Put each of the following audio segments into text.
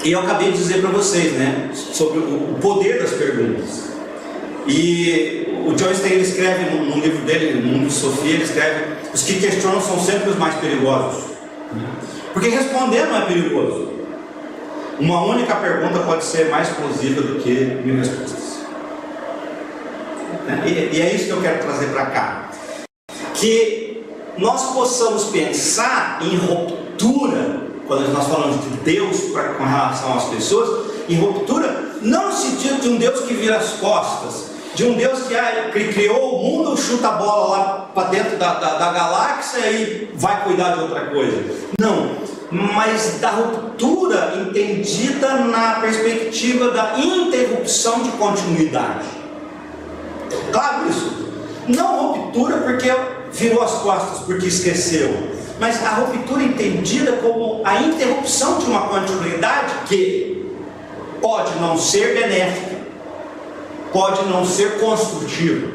E eu acabei de dizer para vocês, né, sobre o poder das perguntas. E o John Staley escreve no livro dele, No Mundo de Sofia, ele escreve: os que questionam são sempre os mais perigosos. Porque responder não é perigoso. Uma única pergunta pode ser mais explosiva do que 1000 respostas. E é isso que eu quero trazer para cá. Que nós possamos pensar em ruptura, quando nós falamos de Deus com relação às pessoas, em ruptura, não no sentido de um Deus que vira as costas, de um Deus que criou o mundo, chuta a bola lá para dentro da galáxia e vai cuidar de outra coisa. Não, mas da ruptura entendida na perspectiva da interrupção de continuidade. Claro isso. Não ruptura porque virou as costas, porque esqueceu, mas a ruptura entendida como a interrupção de uma continuidade que pode não ser benéfica, pode não ser construtiva,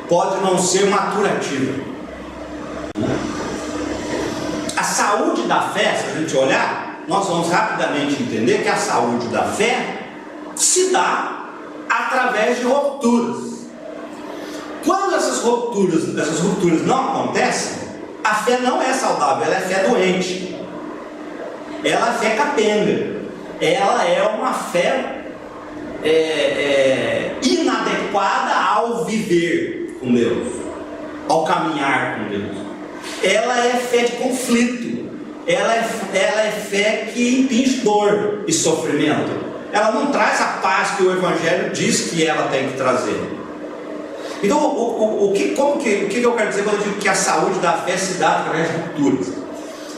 pode não ser maturativa. A saúde da fé, se a gente olhar, nós vamos rapidamente entender que a saúde da fé se dá através de rupturas. Quando essas rupturas não acontecem, a fé não é saudável, ela é fé doente, ela é fé capenga, ela é uma fé inadequada ao viver com Deus, ao caminhar com Deus. Ela é fé de conflito, ela é fé que impinge dor e sofrimento. Ela não traz a paz que o Evangelho diz que ela tem que trazer. Então, o que eu quero dizer quando eu digo que a saúde da fé se dá através de rupturas?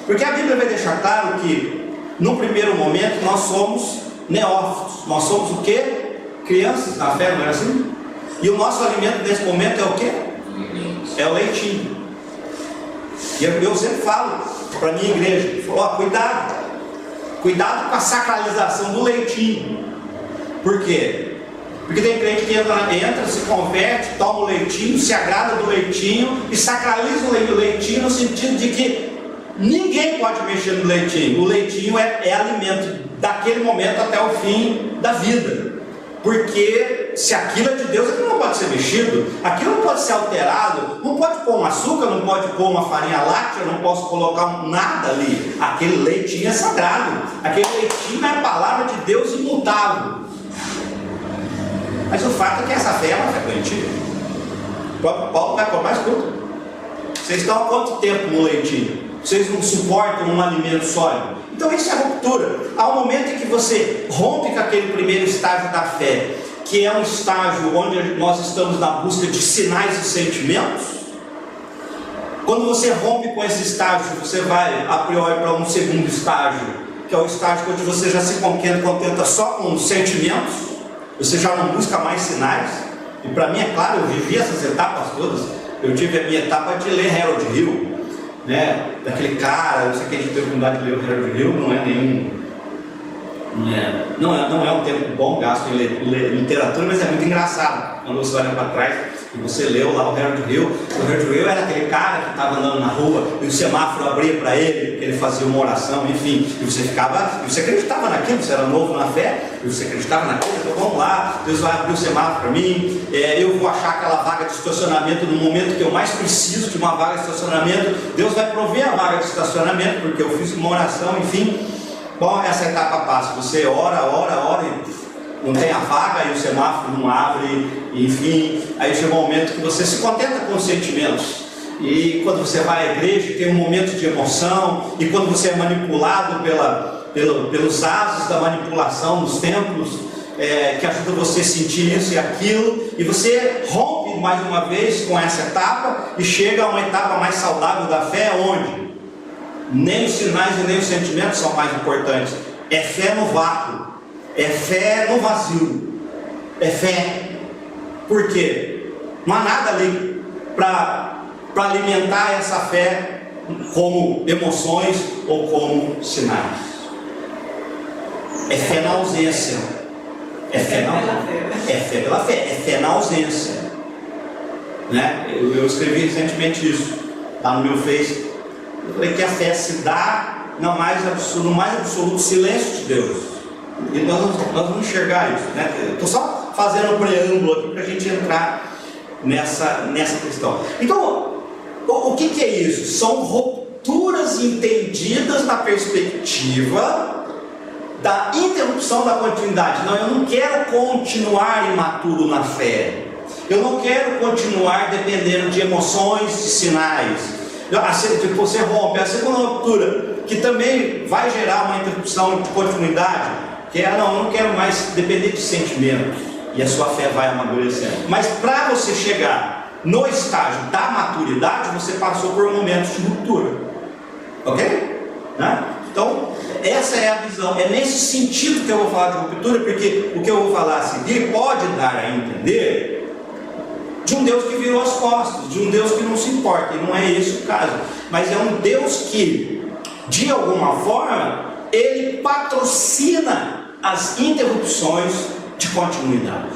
Porque a Bíblia vai deixar claro que, no primeiro momento, nós somos neófitos. Nós somos o quê? Crianças na fé, não é assim? E o nosso alimento nesse momento é o quê? É o leitinho. E eu sempre falo para a minha igreja, cuidado com a sacralização do leitinho. Por quê? Porque tem crente que entra, se converte, toma o leitinho, se agrada do leitinho e sacraliza o leitinho no sentido de que ninguém pode mexer no leitinho. O leitinho é alimento daquele momento até o fim da vida. Porque se aquilo é de Deus, aquilo não pode ser mexido, aquilo não pode ser alterado, não pode pôr um açúcar, não pode pôr uma farinha láctea, não posso colocar nada ali. Aquele leitinho é sagrado, aquele leitinho é a palavra de Deus imutável. Mas o fato é que essa fé é uma fé doentia. O próprio Paulo vai por mais tudo. Vocês estão há quanto tempo no leitinho? Vocês não suportam um alimento sólido? Então isso é ruptura. Há um momento em que você rompe com aquele primeiro estágio da fé, que é um estágio onde nós estamos na busca de sinais e sentimentos. Quando você rompe com esse estágio, você vai a priori para um segundo estágio, que é o estágio onde você já se contenta só com sentimentos. Você já não busca mais sinais. E para mim, é claro, eu vivi essas etapas todas. Eu tive a minha etapa de ler Harold Hill, né? Daquele cara, eu sei que a gente teve a oportunidade de ler o Harold Hill, não é um tempo bom gasto em ler literatura, mas é muito engraçado quando você olha para trás e você leu lá o Harold Hill. O Harold Hill era aquele cara que estava andando na rua e o semáforo abria para ele, que ele fazia uma oração, enfim, e você acreditava naquilo, você era novo na fé, e você acreditava naquilo, então vamos lá, Deus vai abrir o semáforo para mim, eu vou achar aquela vaga de estacionamento no momento que eu mais preciso de uma vaga de estacionamento, Deus vai prover a vaga de estacionamento, porque eu fiz uma oração, enfim. Bom, essa etapa passa, você ora e não tem a vaga, e o semáforo não abre, enfim, aí chega um momento que você se contenta com os sentimentos. E quando você vai à igreja tem um momento de emoção, e quando você é manipulado pelos asos da manipulação nos templos, que ajuda você a sentir isso e aquilo, e você rompe mais uma vez com essa etapa e chega a uma etapa mais saudável da fé, onde nem os sinais e nem os sentimentos são mais importantes. É fé no vácuo, é fé no vazio, é fé. Por quê? Não há nada ali para alimentar essa fé como emoções ou como sinais. É fé na ausência. É fé pela fé, é fé na ausência, né? Eu escrevi recentemente isso lá no meu Face. Eu falei que a fé se dá no mais absoluto silêncio de Deus. E nós vamos enxergar isso, né? Estou só fazendo um preâmbulo aqui para a gente entrar nessa questão. Então, o que é isso? São rupturas entendidas na perspectiva da interrupção da continuidade. Não, eu não quero continuar imaturo na fé. Eu não quero continuar dependendo de emoções, de sinais. Você rompe a segunda ruptura, que também vai gerar uma interrupção de continuidade, que é, não, eu não quero mais depender de sentimentos, e a sua fé vai amadurecendo. Mas para você chegar no estágio da maturidade, você passou por momentos de ruptura, ok? Né? Então, essa é a visão, é nesse sentido que eu vou falar de ruptura, porque o que eu vou falar a seguir pode dar a entender de um Deus que virou as costas, de um Deus que não se importa, e não é esse o caso, mas é um Deus que, de alguma forma, ele patrocina as interrupções de continuidade.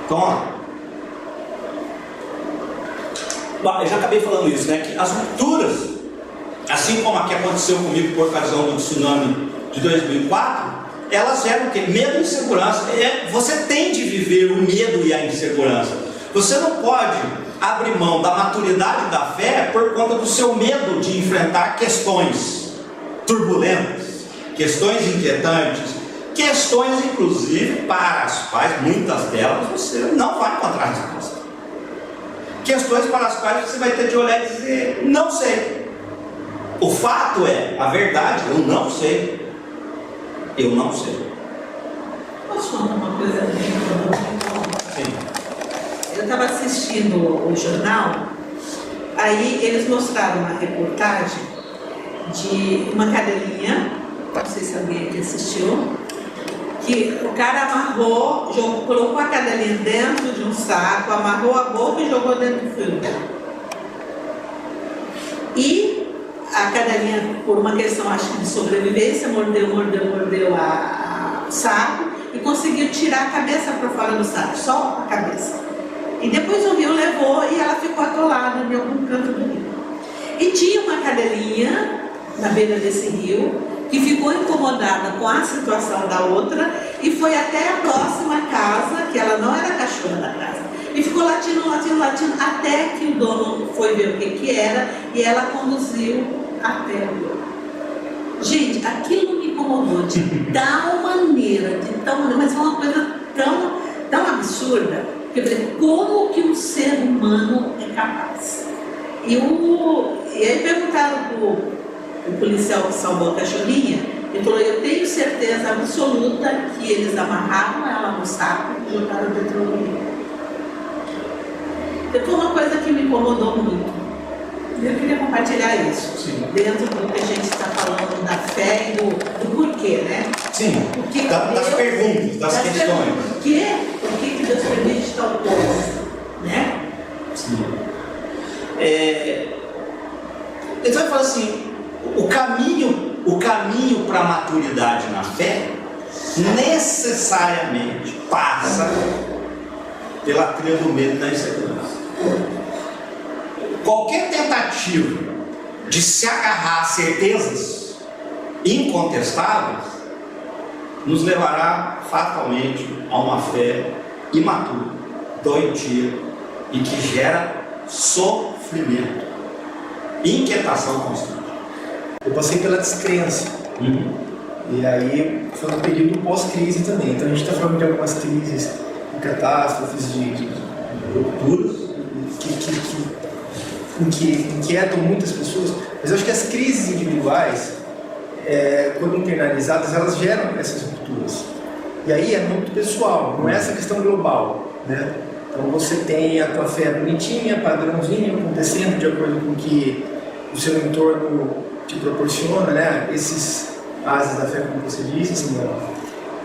Então, ó, eu já acabei falando isso, né? Que as rupturas, assim como a que aconteceu comigo por ocasião do tsunami de 2004, elas geram o quê? Medo e insegurança. Você tem de viver o medo e a insegurança. Você não pode abrir mão da maturidade da fé por conta do seu medo de enfrentar questões turbulentas, questões inquietantes, questões inclusive para as quais, muitas delas, você não vai encontrar resposta. Questões para as quais você vai ter de olhar e dizer, não sei. O fato é, a verdade, eu não sei. Eu não sei. Posso falar uma coisa aqui? Sim. Eu estava assistindo o jornal, aí eles mostraram uma reportagem de uma cadelinha, não sei se alguém aqui assistiu, que o cara amarrou, colocou a cadelinha dentro de um saco, amarrou a boca e jogou dentro do fio dela. E a cadelinha, por uma questão, acho que de sobrevivência, mordeu o saco e conseguiu tirar a cabeça para fora do saco, só a cabeça. E depois o rio levou e ela ficou atolada em algum canto do rio. E tinha uma cadelinha na beira desse rio que ficou incomodada com a situação da outra e foi até a próxima casa, que ela não era a cachorra da casa, e ficou latindo, até que o dono foi ver o que era e ela conduziu até o dono. Gente, aquilo me incomodou de tal maneira, mas foi uma coisa tão absurda, que eu falei, como que um ser humano é capaz? E aí perguntaram para o policial que salvou a cachorrinha, ele falou, eu tenho certeza absoluta que eles amarraram ela no saco e jogaram dentro do rio. Então foi uma coisa que me incomodou muito. Eu queria compartilhar isso. Sim. Dentro do que a gente está falando da fé e do porquê, né? Sim, das perguntas, das questões. Por que Deus permite tal coisa, né? Sim. Então ele fala assim, o caminho para a maturidade na fé necessariamente passa pela trilha do medo e da insegurança. Qualquer tentativa de se agarrar a certezas incontestáveis nos levará fatalmente a uma fé imatura, doentia e que gera sofrimento, inquietação constante. Eu passei pela descrença. E aí foi um período pós-crise também. Então a gente está falando de algumas crises, de catástrofes, de rupturas que inquietam muitas pessoas. Mas eu acho que as crises individuais, quando internalizadas, elas geram essas rupturas. E aí é muito pessoal, não é essa questão global, né? Então você tem a tua fé bonitinha, padrãozinho, acontecendo de acordo com o que o seu entorno te proporciona, né? Esses ases da fé, como você disse, assim,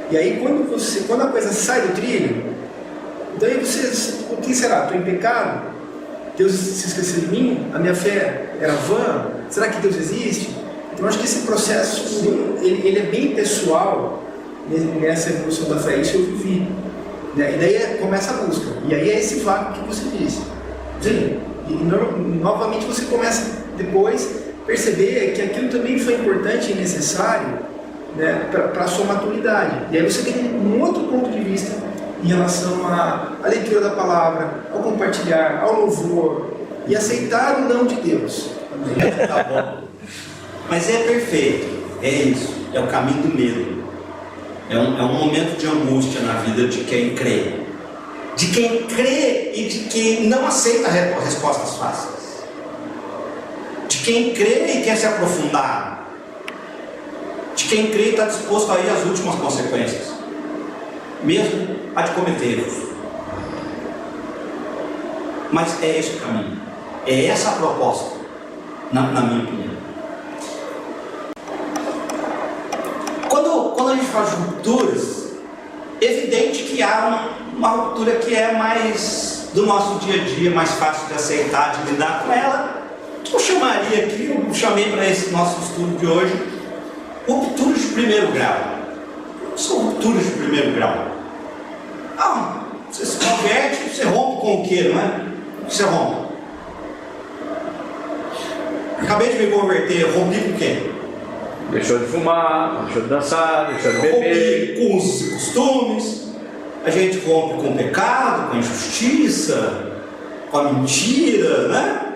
e aí quando a coisa sai do trilho, daí o que será? Estou em pecado? Deus se esqueceu de mim? A minha fé era vã? Será que Deus existe? Então acho que esse processo ele é bem pessoal nessa evolução da fé. Isso eu vivi, né? E daí começa a busca, e aí é esse vácuo que você disse. Sim. E novamente você começa depois perceber que aquilo também foi importante e necessário, né, para a sua maturidade. E aí você tem um outro ponto de vista em relação à leitura da palavra, ao compartilhar, ao louvor e aceitar o não de Deus. Tá bom. Mas é perfeito, é isso, é o caminho do medo. É um momento de angústia na vida de quem crê. De quem crê e de quem não aceita respostas fáceis. De quem crê e quer se aprofundar. De quem crê e está disposto a ir às últimas consequências. Mesmo a de cometer erros. Mas é esse o caminho. É essa a proposta, na minha opinião. Quando a gente fala de rupturas, é evidente que há uma ruptura que é mais do nosso dia a dia, mais fácil de aceitar, de lidar com ela. Eu chamaria aqui, eu chamei para esse nosso estudo de hoje, rupturas de primeiro grau. O que são rupturas de primeiro grau? Você se converte, você rompe com o quê, não é? O que você rompe? Acabei de me converter, rompi com o quê? Deixou de fumar, deixou de dançar, deixou de beber. Rompe com os costumes, a gente rompe com o pecado, com a injustiça, com a mentira, né?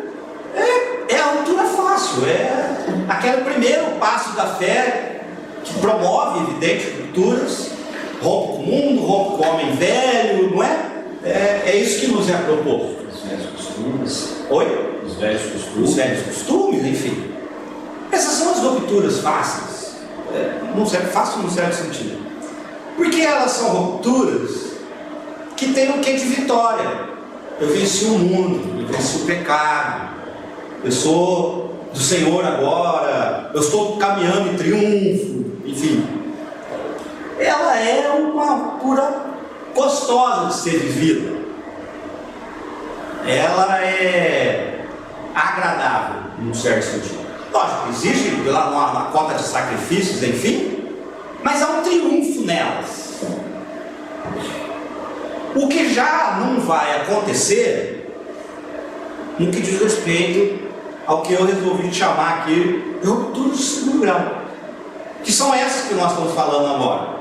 É a ruptura fácil, é aquele primeiro passo da fé que promove, evidente, rupturas, rompe com o mundo, rompe com o homem velho, não é? É isso que nos é proposto. Os velhos costumes. Oi? Os velhos costumes. Os velhos costumes, enfim. Essas são as rupturas fáceis, fácil no certo sentido. Porque elas são rupturas que têm um quê de vitória. Eu venci o mundo, eu venci o pecado, eu sou do Senhor agora, eu estou caminhando em triunfo, enfim. Ela é uma ruptura gostosa de ser vivida. Ela é agradável, num certo sentido. Lógico, existe lá uma cota de sacrifícios, enfim, mas há um triunfo nelas. O que já não vai acontecer no que diz respeito ao que eu resolvi chamar aqui de rupturas de segundo grau, que são essas que nós estamos falando agora.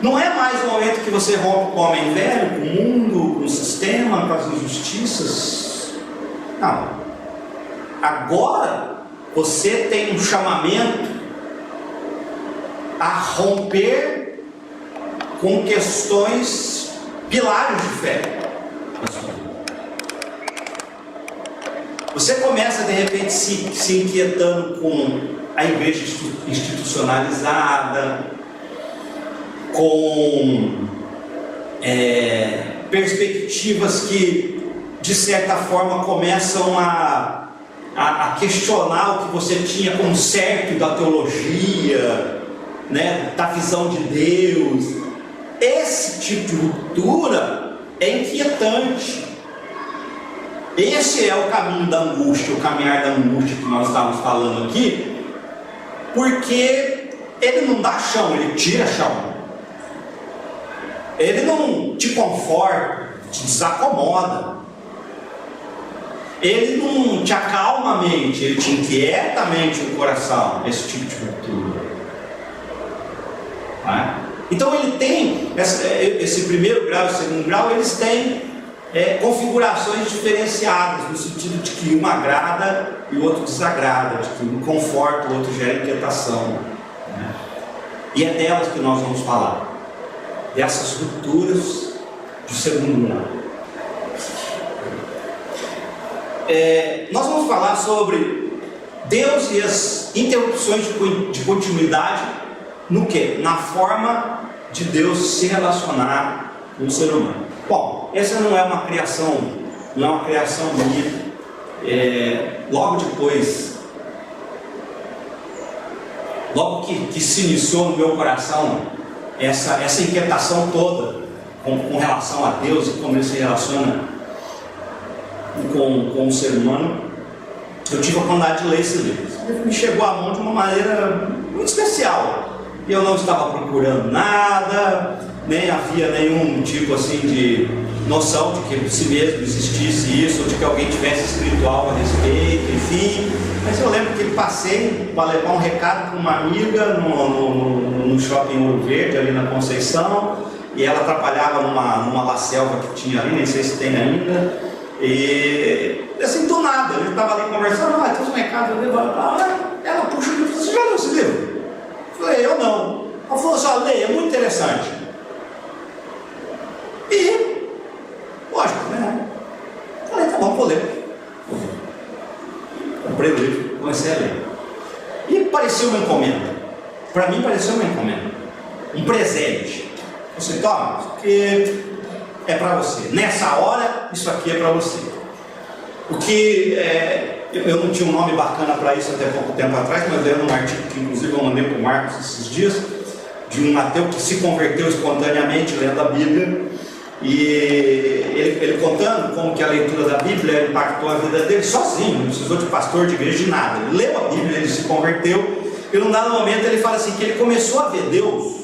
Não é mais o momento que você rompe com o homem velho, com o mundo, com o sistema, com as injustiças. Não. Agora você tem um chamamento a romper com questões, pilares de fé. Você começa de repente se inquietando com a igreja institucionalizada, com perspectivas que de certa forma começam a questionar o que você tinha como certo da teologia, né, da visão de Deus. Esse tipo de ruptura é inquietante. Esse é o caminho da angústia, o caminhar da angústia que nós estávamos falando aqui, porque ele não dá chão, ele tira chão. Ele não te conforta, te desacomoda. Ele não te acalma a mente, ele te inquieta a mente e o coração, esse tipo de ruptura. Então ele tem esse primeiro grau e segundo grau, eles têm configurações diferenciadas, no sentido de que um agrada e o outro desagrada, de que um conforta, o outro gera inquietação, né? E é delas que nós vamos falar, dessas rupturas de segundo grau. Nós vamos falar sobre Deus e as interrupções de continuidade no quê? Na forma de Deus se relacionar com o ser humano. Bom, essa não é uma criação minha. Logo depois, logo que se iniciou no meu coração essa inquietação toda com relação a Deus e como Ele se relaciona com o ser humano, eu tive a oportunidade de ler esse livro. Esse livro me chegou à mão de uma maneira muito especial. Eu não estava procurando nada, nem havia nenhum tipo assim de noção de que si mesmo existisse isso, ou de que alguém tivesse escrito algo a respeito, enfim. Mas eu lembro que passei para levar um recado para uma amiga no shopping Ouro Verde, ali na Conceição, e ela trabalhava numa La Selva que tinha ali, nem sei se tem ainda, e assim, do nada, ele estava ali conversando, tem uns recados ali, ela puxa o livro, você já leu esse livro? Eu falei, eu não. Ela falou assim, leia, é muito interessante. E, lógico, né? Falei, tá bom, vou ler. Comprei o livro, comecei a ler. E pareceu uma encomenda. Para mim pareceu uma encomenda. Um presente. Você toma, isso aqui é para você. Nessa hora, isso aqui é para você. O que eu não tinha um nome bacana para isso até pouco tempo atrás, mas lendo um artigo que inclusive eu mandei para o Marcos esses dias, de um ateu que se converteu espontaneamente lendo a Bíblia, e ele contando como que a leitura da Bíblia impactou a vida dele sozinho, não precisou de pastor, de igreja, de nada. Ele leu a Bíblia, ele se converteu, e num dado momento ele fala assim, que ele começou a ver Deus,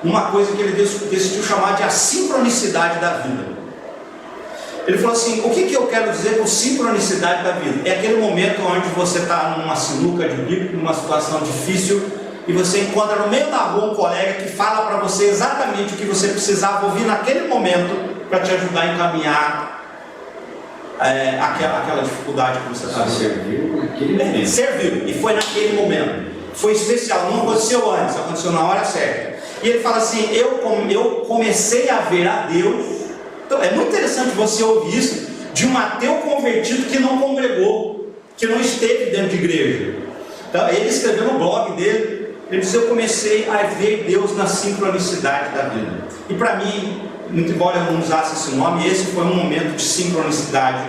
uma coisa que ele decidiu chamar de a sincronicidade da vida. Ele falou assim, o que eu quero dizer com sincronicidade da vida? É aquele momento onde você está numa sinuca de bico, numa situação difícil, e você encontra no meio da rua um colega que fala para você exatamente o que você precisava ouvir naquele momento para te ajudar a encaminhar aquela dificuldade que você está vivendo. Serviu, e foi naquele momento. Foi especial, não aconteceu antes, aconteceu na hora certa. E ele fala assim, eu comecei a ver a Deus. Então é muito interessante você ouvir isso de um ateu convertido que não congregou, que não esteve dentro de igreja. Então ele escreveu no blog dele, ele diz, eu comecei a ver Deus na sincronicidade da vida. E para mim, muito embora eu não usasse esse nome, esse foi um momento de sincronicidade,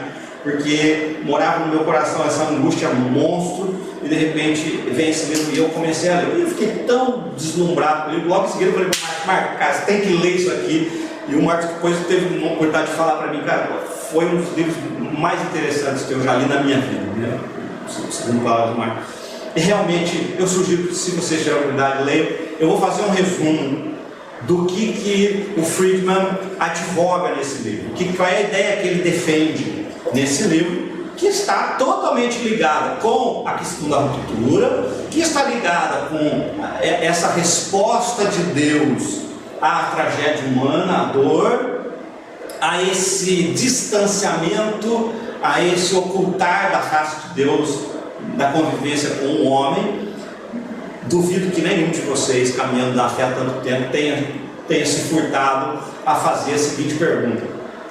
porque morava no meu coração essa angústia monstro, e de repente vem esse livro e eu comecei a ler. E eu fiquei tão deslumbrado com o livro. Logo em seguida eu falei para o Marcos, cara, você tem que ler isso aqui. E o Marcos depois teve uma oportunidade de falar para mim, cara, foi um dos livros mais interessantes que eu já li na minha vida, né? Segundo palavras do Marcos. E realmente, eu sugiro que, se vocês tiverem a oportunidade, leiam. Eu vou fazer um resumo do que o Friedman advoga nesse livro, qual é a ideia que ele defende nesse livro, que está totalmente ligada com a questão da ruptura, que está ligada com essa resposta de Deus à tragédia humana, à dor, a esse distanciamento, a esse ocultar da face de Deus, da convivência com o homem. Duvido que nenhum de vocês, caminhando na fé há tanto tempo, tenha se furtado a fazer a seguinte pergunta: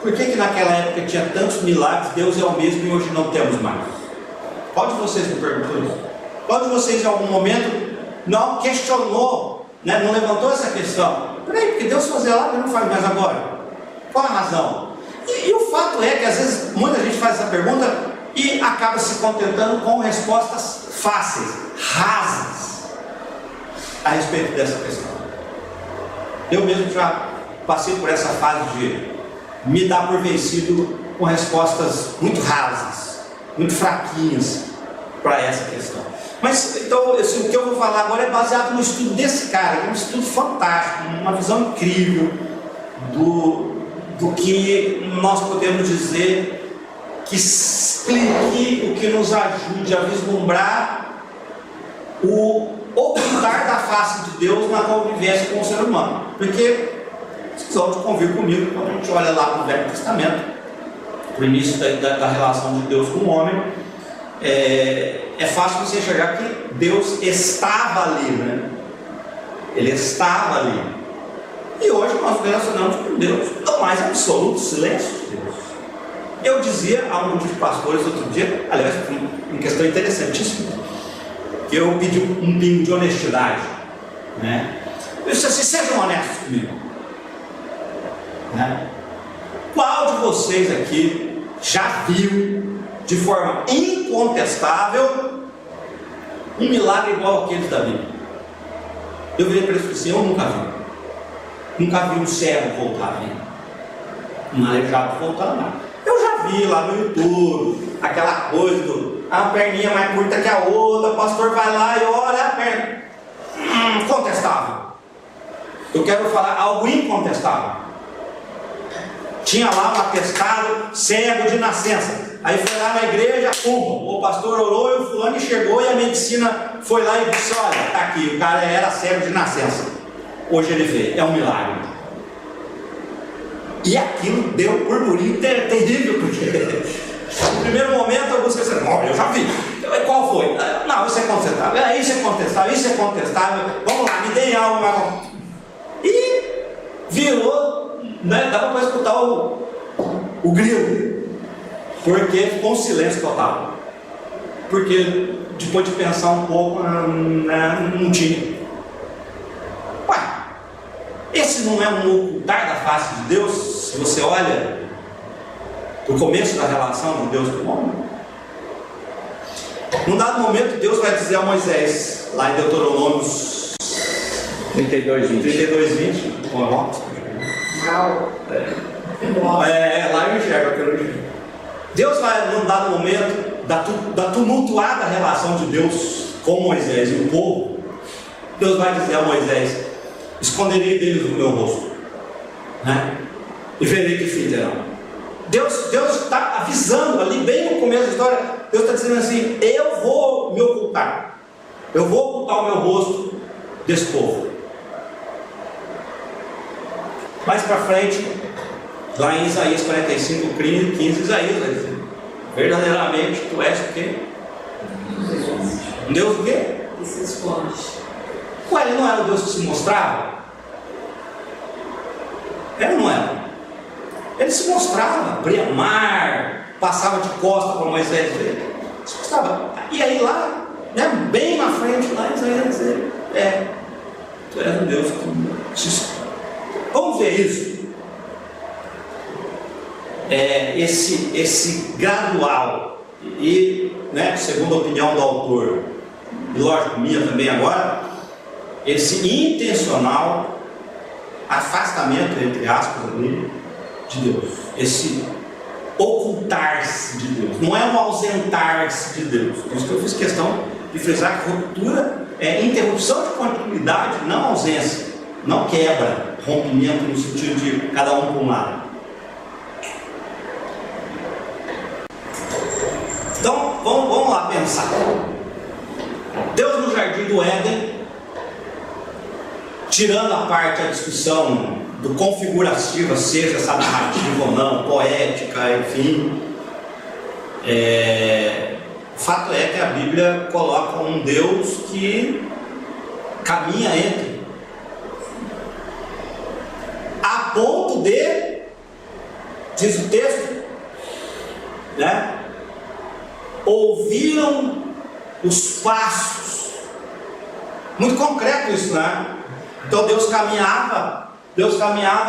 por que naquela época tinha tantos milagres, Deus é o mesmo e hoje não temos mais? Qual de vocês me perguntou isso? Qual de vocês em algum momento não questionou, né, não levantou essa questão? Peraí, porque Deus fazia lá e não faz mais agora? Qual a razão? E o fato é que às vezes muita gente faz essa pergunta e acaba se contentando com respostas fáceis, rasas, a respeito dessa questão. Eu mesmo já passei por essa fase de me dar por vencido com respostas muito rasas, muito fraquinhas para essa questão. Mas então, assim, o que eu vou falar agora é baseado no estudo desse cara, que é um estudo fantástico, uma visão incrível do que nós podemos dizer, que explique, o que nos ajude a vislumbrar o ocultar da face de Deus na convivência com o ser humano. Porque vocês vão convir comigo, quando a gente olha lá para o Velho Testamento, o início da relação de Deus com o homem, é fácil você enxergar que Deus estava ali, né? Ele estava ali. E hoje nós relacionamos com Deus no mais absoluto silêncio de Deus. Eu dizia a um grupo de pastores outro dia, aliás, uma questão interessantíssima, que eu pedi um pingo de honestidade, né? Eu disse assim: sejam honestos comigo, né? Qual de vocês aqui já viu de forma incontestável um milagre igual aqueles da Bíblia? Eu virei para eles e disse: eu nunca vi. Nunca vi um cego voltar, né? Um aleijado voltar lá. Eu já vi lá no YouTube aquela coisa do a perninha mais curta que a outra, o pastor vai lá e olha a perna. Contestável. Eu quero falar algo incontestável. Tinha lá um atestado cego de nascença. Aí foi lá na igreja, o pastor orou e o fulano chegou e a medicina foi lá e disse: olha, está aqui, o cara era cego de nascença. Hoje ele vê, é um milagre. E aquilo deu burburinho terrível, porque no primeiro momento alguns pensaram: não, eu já vi. Qual foi? Não, isso é contestável, isso é contestável, isso é contestável. Vamos lá, me dê algo. E virou, né, dava para escutar o grilo, porque ficou um silêncio total. Porque depois de pensar um pouco, não tinha. Ué, esse não é um ocultar da face de Deus? Se você olha o começo da relação de Deus com o homem, num dado momento Deus vai dizer a Moisés, lá em Deuteronômio 32:20, lá eu enxergo aquilo. Deus vai, num dado momento da tumultuada relação de Deus com Moisés e o povo, Deus vai dizer a Moisés: esconderei deles o meu rosto, né? E verei que fim terão. Deus está avisando ali, bem no começo da história. Deus está dizendo assim: eu vou me ocultar, eu vou ocultar o meu rosto desse povo. Mais para frente, lá em Isaías 45:15, Isaías vai dizer: verdadeiramente tu és o quê? Um Deus o quê? Que se esconde. Ué, ele não era o Deus que se mostrava? Ele não era. Ele se mostrava, abria mar, passava de costas para Moisés ver. Se mostrava. E aí lá, né, bem na frente, lá Isaías vai dizer: tu és um Deus que se esconde. Vamos ver isso. Esse gradual e, né, segundo a opinião do autor, e lógico, minha também agora, esse intencional afastamento, entre aspas, ali, de Deus. Esse ocultar-se de Deus. Não é um ausentar-se de Deus. Por isso que eu fiz questão de frisar que ruptura é interrupção de continuidade, não ausência, não quebra, rompimento no sentido de cada um para um lado. Então, vamos lá pensar. Deus no jardim do Éden, tirando a parte da discussão do configurativa, seja essa narrativa ou não, poética, enfim, o fato é que a Bíblia coloca um Deus que caminha entre, a ponto de, diz o texto, né, ouviram os passos. Muito concreto isso, né? Então Deus caminhava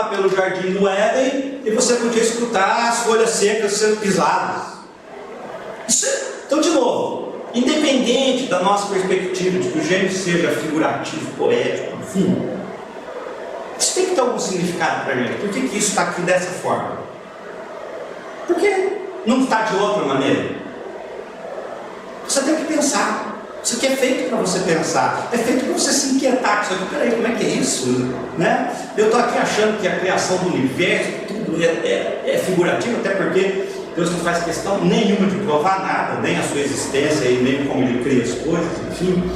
pelo jardim do Éden e você podia escutar as folhas secas sendo pisadas. Então, de novo, independente da nossa perspectiva de que o gênero seja figurativo, poético, enfim, isso tem que ter algum significado para a gente. Por que isso está aqui dessa forma? Porque não está de outra maneira. Você tem que pensar. Isso aqui é feito para você pensar, é feito para você se inquietar. Você, peraí, como é que é isso? Né? Eu estou aqui achando que a criação do universo, tudo é figurativo, até porque Deus não faz questão nenhuma de provar nada, nem a sua existência e nem como Ele cria as coisas, enfim.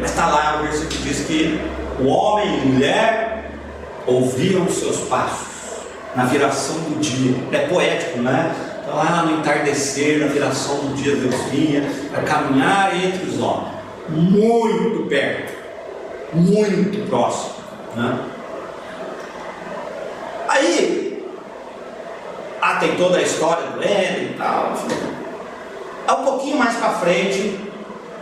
Mas está lá o versículo que diz que o homem e a mulher ouviam os seus passos na viração do dia. É poético, né? Lá no entardecer, na viração do dia, Deus vinha para caminhar entre os homens, muito perto, muito próximo, né? Aí, tem toda a história do Éden e tal, enfim. Um pouquinho mais para frente,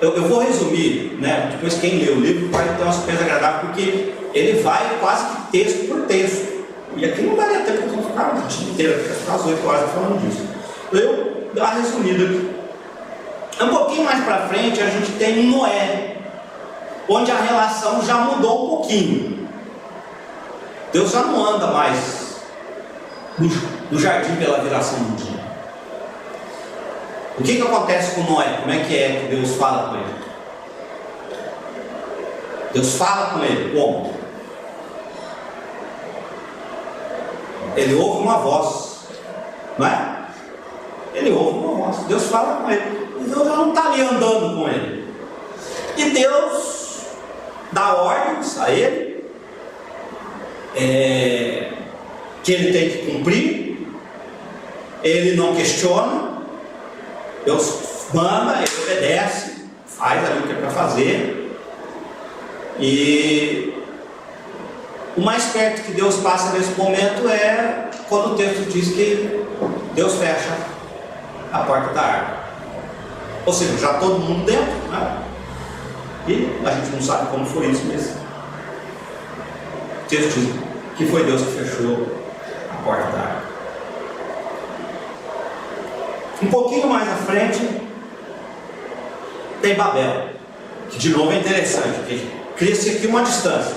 eu vou resumir, né? Depois quem lê o livro vai ter uma surpresa agradável, porque ele vai quase que texto por texto, e aqui não daria tempo para ficar o dia inteiro, ficar as 8 horas falando disso. Eu dar uma resumida aqui. Um pouquinho mais para frente a gente tem Noé, onde a relação já mudou um pouquinho. Deus já não anda mais no jardim pela viração do dia. O que acontece com Noé? Como é que Deus fala com ele? Deus fala com ele, como? Ele ouve uma voz, não é? Ele ouve uma voz, Deus fala com ele. Deus não está ali andando com ele. E Deus dá ordens a ele, que ele tem que cumprir. Ele não questiona. Deus manda, ele obedece, faz ali o que é para fazer. E o mais perto que Deus passa nesse momento é quando o texto diz que Deus fecha a porta da arca. Ou seja, já todo mundo dentro, né? E a gente não sabe como foi isso mesmo. O texto diz que foi Deus que fechou a porta da arca. Um pouquinho mais à frente tem Babel, que de novo é interessante, porque cria-se aqui uma distância.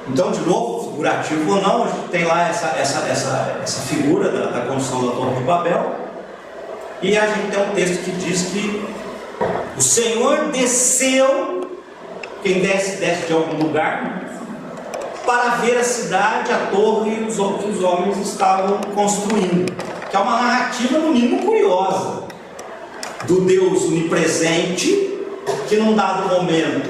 Então, de novo, figurativo ou não, a gente tem lá essa figura da construção da Torre de Babel. E a gente tem um texto que diz que o Senhor desceu, quem desce de algum lugar, para ver a cidade, a torre e os homens estavam construindo. Que é uma narrativa, no mínimo, curiosa, do Deus onipresente, que num dado momento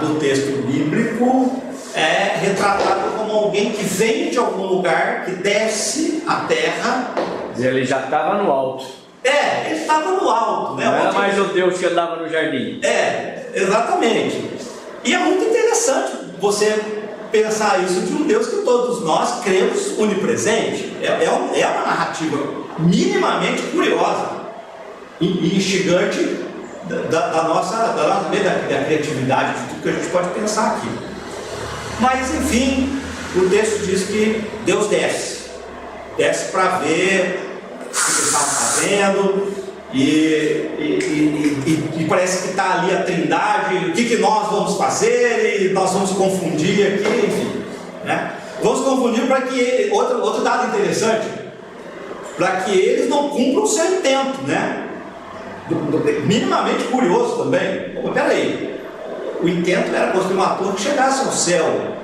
do texto bíblico é retratado como alguém que vem de algum lugar, que desce a terra. Ele já estava no alto. Ele estava no alto, né? Não era mais o Deus que andava no jardim. Exatamente. E é muito interessante você pensar isso de um Deus que todos nós cremos onipresente. É uma narrativa minimamente curiosa e instigante da nossa criatividade, de tudo que a gente pode pensar aqui. Mas enfim, o texto diz que Deus desce para ver o que eles estavam fazendo, e parece que está ali a Trindade. O que nós vamos fazer? E nós vamos confundir aqui, enfim, né? Vamos confundir para que outro dado interessante, para que eles não cumpram o seu intento, né? Minimamente curioso também. Peraí, o intento era construir uma torre que chegasse ao céu.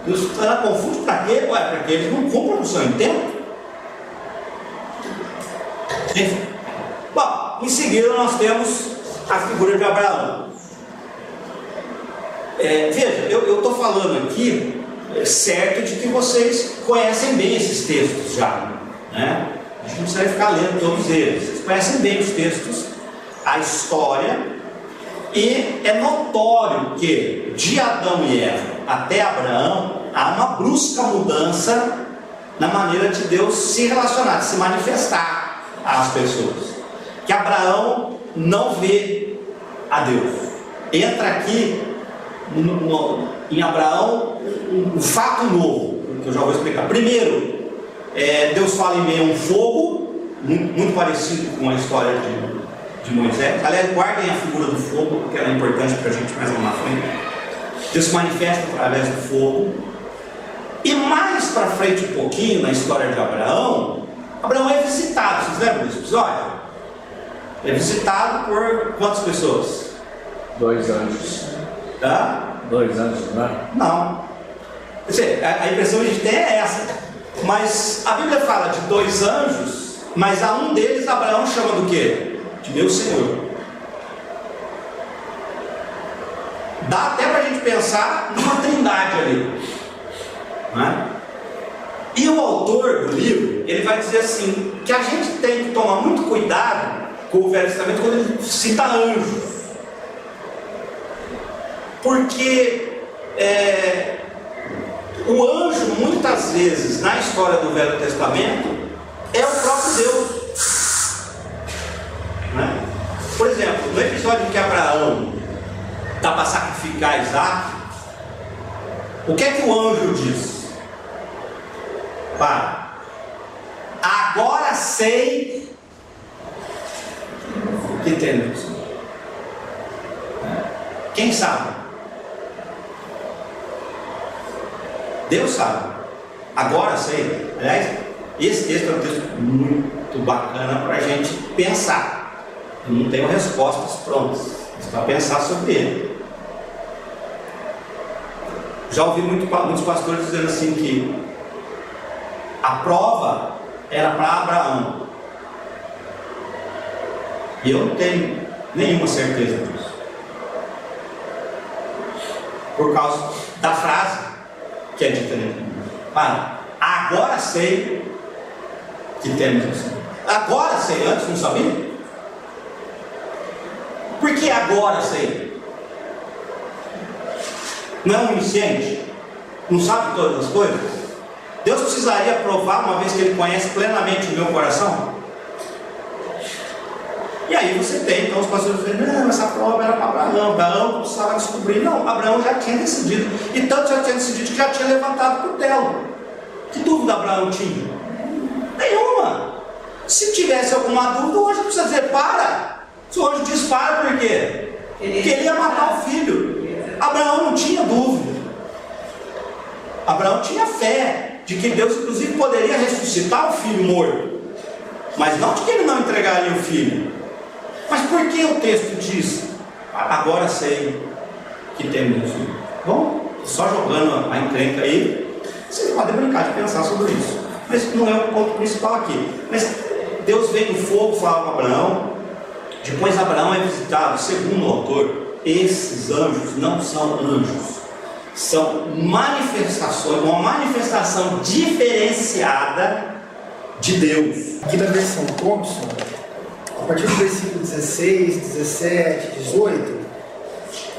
Deus confunde para quê? Para que eles não cumpram o seu intento. Enfim. Bom, em seguida nós temos a figura de Abraão. Veja, eu estou falando aqui certo de que vocês conhecem bem esses textos já, né? A gente não precisa ficar lendo todos eles. Vocês conhecem bem os textos, a história, e é notório que de Adão e Eva até Abraão há uma brusca mudança na maneira de Deus se relacionar, de se manifestar às pessoas. Que Abraão não vê a Deus. Entra aqui em Abraão um fato novo, que eu já vou explicar. Primeiro, Deus fala em meio a um fogo, muito parecido com a história de Moisés. Aliás, guardem a figura do fogo, porque ela é importante para a gente mais lá na frente. Deus se manifesta através do fogo. E mais para frente um pouquinho, na história de Abraão é visitado. Vocês lembram desse episódio? É visitado por quantas pessoas? 2 anjos. Tá? 2 anjos, não é? Não. Quer dizer, a impressão que a gente tem é essa. Mas a Bíblia fala de 2 anjos, mas a um deles Abraão chama do quê? De meu Senhor. Dá até para a gente pensar numa trindade ali, né? E o autor do livro, ele vai dizer assim, que a gente tem que tomar muito cuidado com o Velho Testamento quando ele cita anjos, porque o anjo muitas vezes na história do Velho Testamento é o próprio Deus, né? Por exemplo, no episódio em que Abraão está para sacrificar Isaac, o que é que o anjo diz? Agora sei. O que entende isso? Quem sabe? Deus sabe. Agora sei. Aliás, esse texto é um texto muito bacana para a gente pensar. Eu não tenho respostas prontas, mas para pensar sobre ele. Já ouvi muitos pastores dizendo assim que a prova era para Abraão. E eu não tenho nenhuma certeza disso. Por causa da frase que é dita nele. Agora sei que temos o Senhor. Agora sei, antes não sabia? Por que agora sei? Não é um onisciente? Não sabe todas as coisas? Deus precisaria provar, uma vez que Ele conhece plenamente o meu coração? E aí você tem, então os pastores dizem, não, essa prova era para Abraão. Abraão precisava descobrir. Não, Abraão já tinha decidido. E tanto já tinha decidido que já tinha levantado o cutelo. Que dúvida Abraão tinha? Nenhuma. Se tivesse alguma dúvida, o anjo precisa dizer, para. Se o anjo diz para, por quê? Porque ele ia matar o filho. Abraão não tinha dúvida. Abraão tinha fé de que Deus inclusive poderia ressuscitar o filho morto, mas não de que ele não entregaria o filho. Mas por que o texto diz, agora sei que temos um filho? Bom, só jogando a encrenca aí, vocês podem brincar de pensar sobre isso, mas não é o ponto principal aqui. Mas Deus vem do fogo falar com Abraão. Depois Abraão é visitado. Segundo o autor, esses anjos não são anjos, são manifestações, uma manifestação diferenciada de Deus. Aqui na versão Thompson, a partir do versículo 16, 17, 18,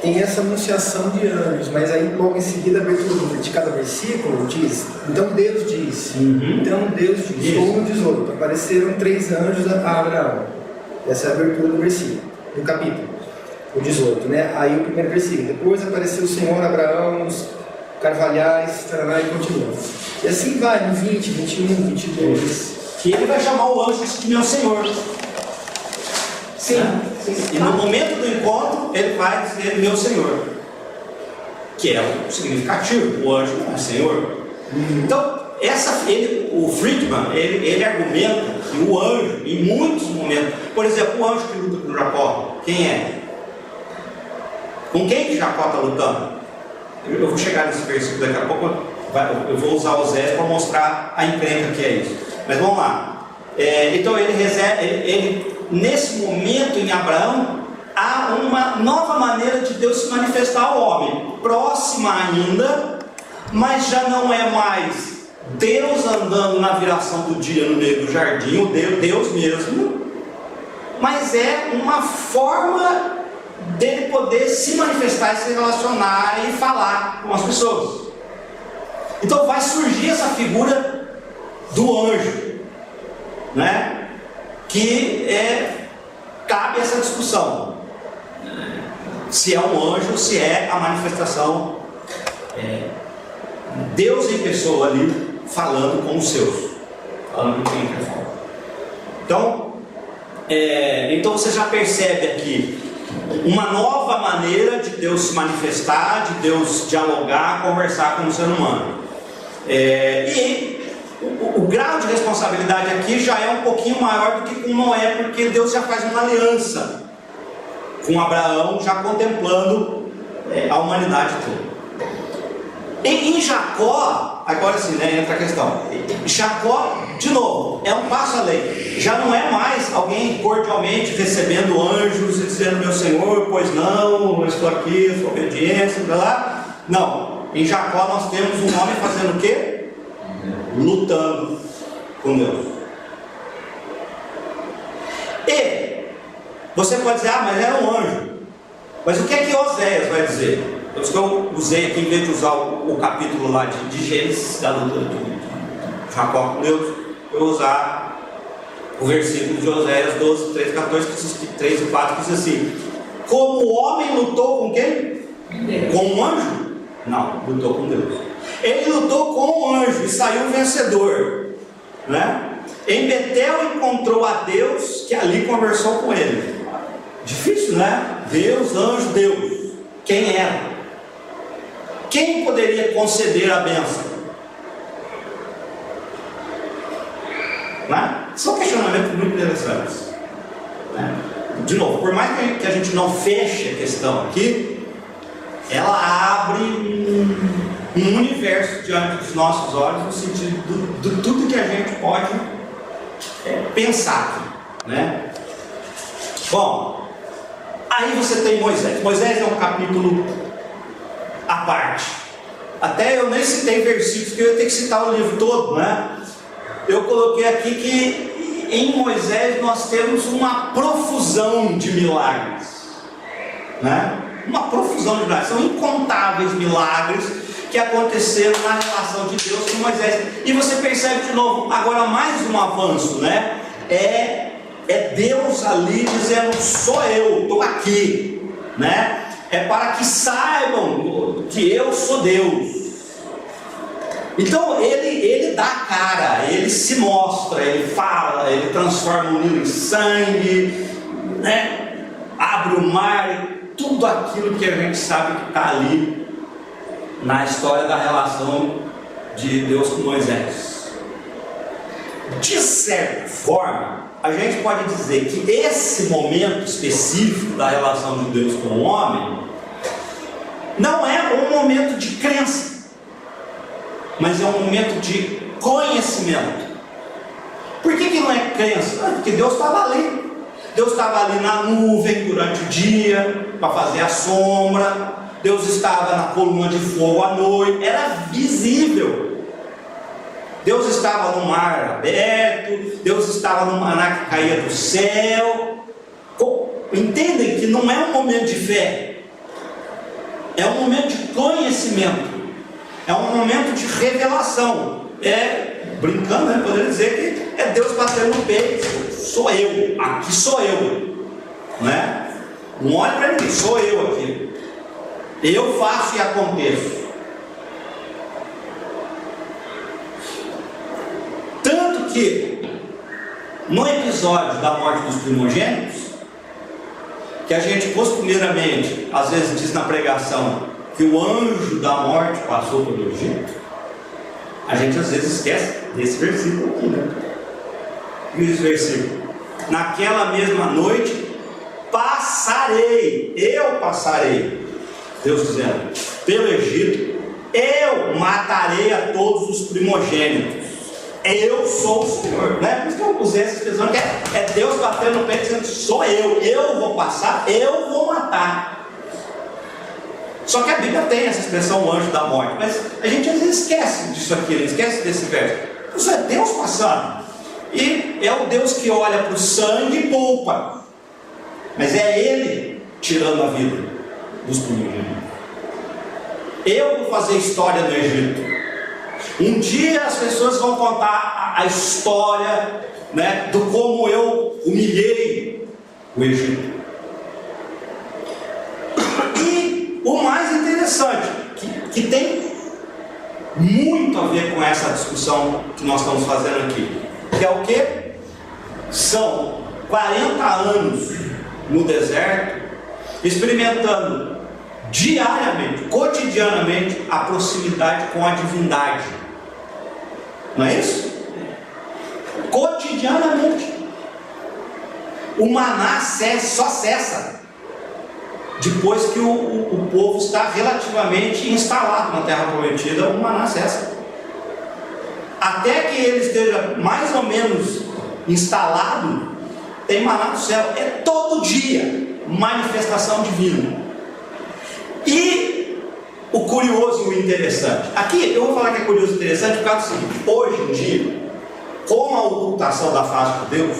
tem essa anunciação de anjos, mas aí logo em seguida a abertura de cada versículo diz, então Deus disse, então Deus disse, ou no 18, apareceram 3 anjos a Abraão. Essa é a abertura do versículo, do capítulo, o 18, né? Aí o primeiro versículo, depois apareceu o Senhor a Abraão, os carvalhais, taraná, e continua. E assim vai, no 20, 21, 22. E ele vai chamar o anjo de meu Senhor. Sim. E no momento do encontro, ele vai dizer meu Senhor, que é o significativo. O anjo não é Senhor. Então, o Friedman, ele argumenta que o anjo, em muitos momentos, por exemplo, o anjo que luta com Jacó, quem é? Com quem que Jacó está lutando? Eu vou chegar nesse versículo daqui a pouco, eu vou usar Osés para mostrar a encrenca que é isso. Mas vamos lá. Então ele, nesse momento em Abraão, há uma nova maneira de Deus se manifestar ao homem, próxima ainda, mas já não é mais Deus andando na viração do dia no meio do jardim, o Deus mesmo, mas é uma forma dele poder se manifestar, se relacionar e falar com as pessoas. Então vai surgir essa figura do anjo, né? Que cabe essa discussão, se é um anjo ou se é a manifestação Deus em pessoa ali falando com os seus, falando com quem quer falar. Então você já percebe aqui uma nova maneira de Deus se manifestar, de Deus dialogar, conversar com o ser humano. E o grau de responsabilidade aqui já é um pouquinho maior do que com Noé, porque Deus já faz uma aliança com Abraão, já contemplando a humanidade toda. Em Jacó, agora sim, né, entra a questão. Jacó, de novo, é um passo além. Já não é mais alguém cordialmente recebendo anjos e dizendo meu Senhor, pois não, eu estou aqui, sou obediência, blá blá. Não, em Jacó nós temos um homem fazendo o quê? Lutando com Deus. E você pode dizer, mas era um anjo. Mas o que é que Oséias vai dizer? Por isso que eu usei aqui, em vez de usar o capítulo lá de Gênesis, da luta de Jacó com Deus, eu vou usar o versículo de Oséias 12, 13, 14, 3 e 4, que diz assim: como o homem lutou com quem? Com um anjo? Não, lutou com Deus. Ele lutou com um anjo e saiu vencedor, né? Em Betel encontrou a Deus, que ali conversou com ele. Difícil, né? Deus, anjo, Deus. Quem era? Quem poderia conceder a bênção? Né? São questionamentos muito interessantes, né? De novo, por mais que a gente não feche a questão aqui, ela abre um universo diante dos nossos olhos, no sentido de tudo que a gente pode pensar aqui, né? Bom, aí você tem Moisés. Moisés é um capítulo à parte. Até eu nem citei versículos, porque eu ia ter que citar o livro todo, né? Eu coloquei aqui que em Moisés nós temos uma profusão de milagres, né? Uma profusão de milagres. São incontáveis milagres que aconteceram na relação de Deus com Moisés. E você percebe de novo, agora mais um avanço, né? É Deus ali dizendo: sou eu, estou aqui, né? É para que saibam que eu sou Deus. Então ele dá a cara, ele se mostra, ele fala, ele transforma o Nilo em sangue, né? Abre o mar, tudo aquilo que a gente sabe que está ali na história da relação de Deus com Moisés. De certa forma, a gente pode dizer que esse momento específico da relação de Deus com o homem não é um momento de crença, mas é um momento de conhecimento. Por que não é crença? Porque Deus estava ali. Deus estava ali na nuvem durante o dia para fazer a sombra. Deus estava na coluna de fogo à noite. Era visível. Deus estava no mar aberto. Deus estava no maná que caía do céu. Entendem que não é um momento de fé, é um momento de conhecimento, é um momento de revelação. Brincando, né? Poderia dizer que é Deus batendo no peito: sou eu, aqui sou eu, né? Não olhe para mim, sou eu aqui, eu faço e aconteço. Tanto que no episódio da morte dos primogênitos, que a gente costumeiramente às vezes diz na pregação que o anjo da morte passou pelo Egito, a gente às vezes esquece desse versículo aqui, né? E esse versículo: naquela mesma noite eu passarei, Deus dizendo, pelo Egito, eu matarei a todos os primogênitos, eu sou o Senhor, né? Por isso que eu usei essa expressão, que é Deus batendo no peito dizendo: sou eu vou passar, eu vou matar. Só que a Bíblia tem essa expressão, o anjo da morte, mas a gente às vezes esquece disso aqui, esquece desse verso. Isso é Deus passando, e é o Deus que olha para o sangue e poupa, mas é Ele tirando a vida dos primogênitos. Eu vou fazer história no Egito. Um dia as pessoas vão contar a história, né, do como eu humilhei o Egito. E o mais interessante, que tem muito a ver com essa discussão que nós estamos fazendo aqui, que é o que? São 40 anos no deserto, experimentando diariamente, cotidianamente, a proximidade com a divindade. Não é isso? Cotidianamente. O maná só cessa depois que o povo está relativamente instalado na terra prometida. O maná cessa. Até que ele esteja mais ou menos instalado, tem maná do céu. É todo dia manifestação divina. E o curioso e o interessante, aqui eu vou falar que é curioso e interessante por causa do seguinte: hoje em dia, com a ocultação da face de Deus,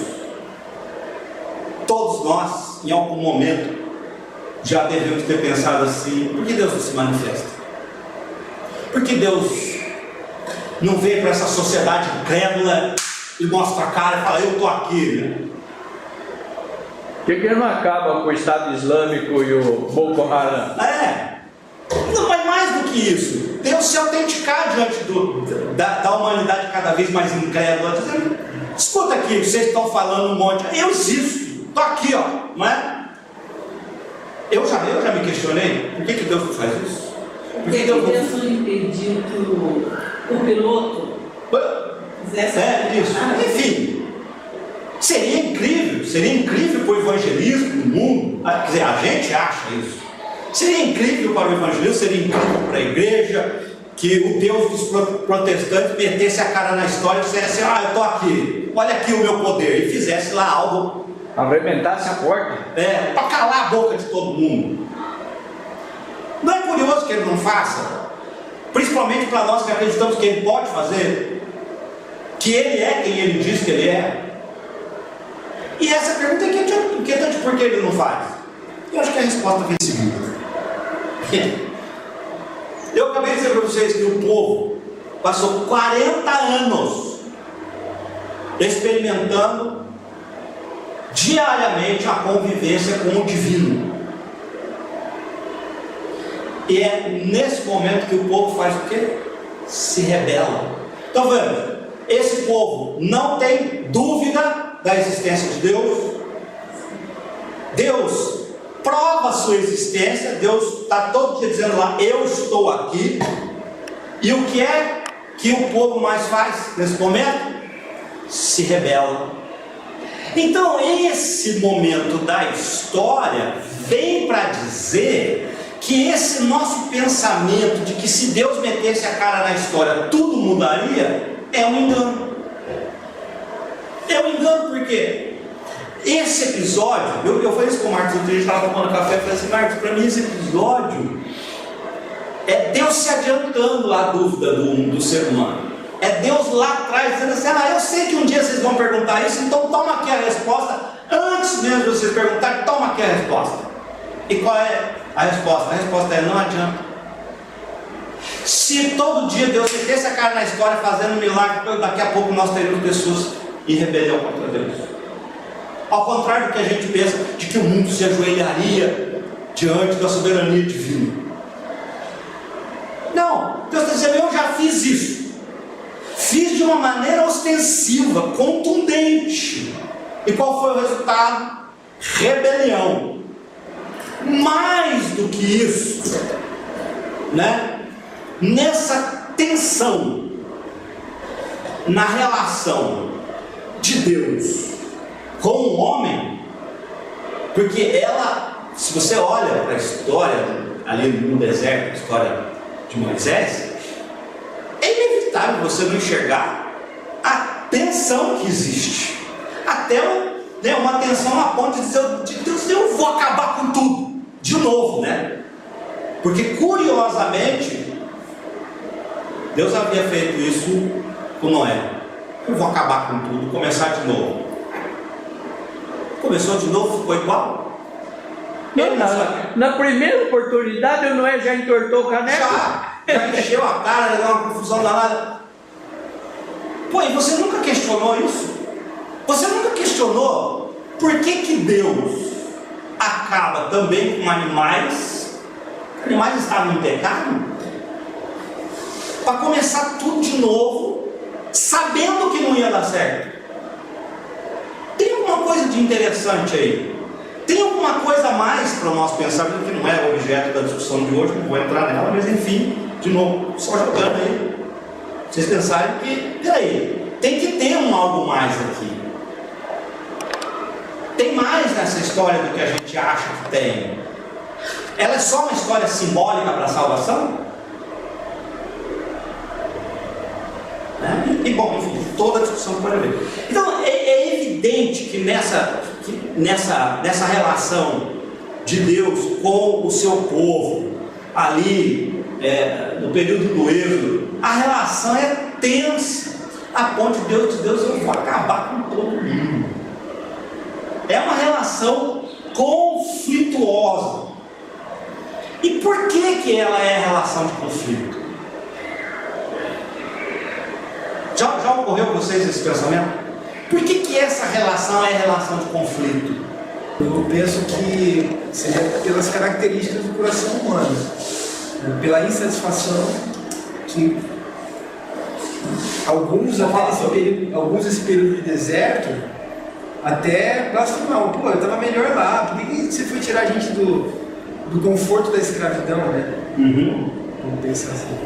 todos nós, em algum momento, já devemos ter pensado assim: por que Deus não se manifesta? Por que Deus não veio para essa sociedade incrédula e mostra a cara e fala: eu estou aqui, né? Por que ele não acaba com o Estado Islâmico e o Boko Haram? Não, mas mais do que isso, Deus se autenticar diante da humanidade cada vez mais incrédula, dizendo: escuta aqui, vocês estão falando um monte, eu existo, estou aqui, ó, não é? Eu já me questionei, por que Deus não faz isso? Por que Deus não impediu que o piloto fizesse isso? Enfim. Seria incrível para o evangelismo no mundo. Quer dizer, a gente acha isso. Seria incrível para o evangelismo, seria incrível para a igreja, que o Deus dos protestantes metesse a cara na história e dissesse: ah, eu estou aqui, olha aqui o meu poder, e fizesse lá algo, arrebentasse a porta. para calar a boca de todo mundo. Não é curioso que ele não faça? Principalmente para nós que acreditamos que ele pode fazer, que ele é quem ele diz que ele é. E essa pergunta é inquietante: por que ele não faz? Eu acho que a resposta vem em seguida. Eu acabei de dizer para vocês que o povo passou 40 anos experimentando diariamente a convivência com o divino. E é nesse momento que o povo faz o quê? Se rebela. Então vemos, esse povo não tem dúvida da existência de Deus. Deus prova a sua existência. Deus está todo dia dizendo lá: eu estou aqui. E o que é que o povo mais faz nesse momento? Se rebela. Então esse momento da história vem para dizer que esse nosso pensamento de que se Deus metesse a cara na história tudo mudaria é um engano. É um engano porque esse episódio, eu falei isso com o Marcos, a gente estava tomando café e falei assim: Marcos, para mim esse episódio é Deus se adiantando à dúvida do ser humano. É Deus lá atrás dizendo assim: ah, eu sei que um dia vocês vão perguntar isso, então toma aqui a resposta, antes mesmo de vocês perguntarem, toma aqui a resposta. E qual é a resposta? A resposta é: não adianta. Se todo dia Deus metesse a cara na história fazendo milagre, daqui a pouco nós teríamos pessoas em rebelião contra Deus. Ao contrário do que a gente pensa, de que o mundo se ajoelharia diante da soberania divina. Não, Deus está dizendo: eu já fiz isso. Fiz de uma maneira ostensiva, contundente. E qual foi o resultado? Rebelião. Mais do que isso, né? Nessa tensão na relação de Deus com o homem, porque ela, se você olha para a história ali no deserto, a história de Moisés, é inevitável você não enxergar a tensão que existe, até uma tensão a ponto de dizer: Deus, eu vou acabar com tudo de novo, né? Porque curiosamente Deus havia feito isso com Noé. Eu vou acabar com tudo, começar de novo. Começou de novo, ficou igual. Na primeira oportunidade o Noé já entortou o caneco. Já encheu a cara, deu uma confusão danada. Pô, e você nunca questionou isso? Você nunca questionou por que Deus acaba também com animais? Animais estavam em pecado? Para começar tudo de novo, sabendo que não ia dar certo. Tem alguma coisa de interessante aí? Tem alguma coisa a mais para nós pensarmos, que não é o objeto da discussão de hoje, não vou entrar nela, mas enfim, de novo, só jogando aí. Vocês pensarem que, peraí, tem que ter algo mais aqui. Tem mais nessa história do que a gente acha que tem. Ela é só uma história simbólica para a salvação? E bom, enfim, toda a discussão pode haver. Então é evidente que nessa relação de Deus com o seu povo, ali no período do Êxodo, a relação é tensa, a ponto de Deus eu vou acabar com todo mundo. É uma relação conflituosa. E por que ela é relação de conflito? Já ocorreu com vocês esse pensamento? Por que essa relação é relação de conflito? Eu penso que seja pelas características do coração humano, pela insatisfação que alguns nesse período de deserto até blasfemavam: pô, eu estava melhor lá, por que você foi tirar a gente do conforto da escravidão, né? Vamos pensar assim.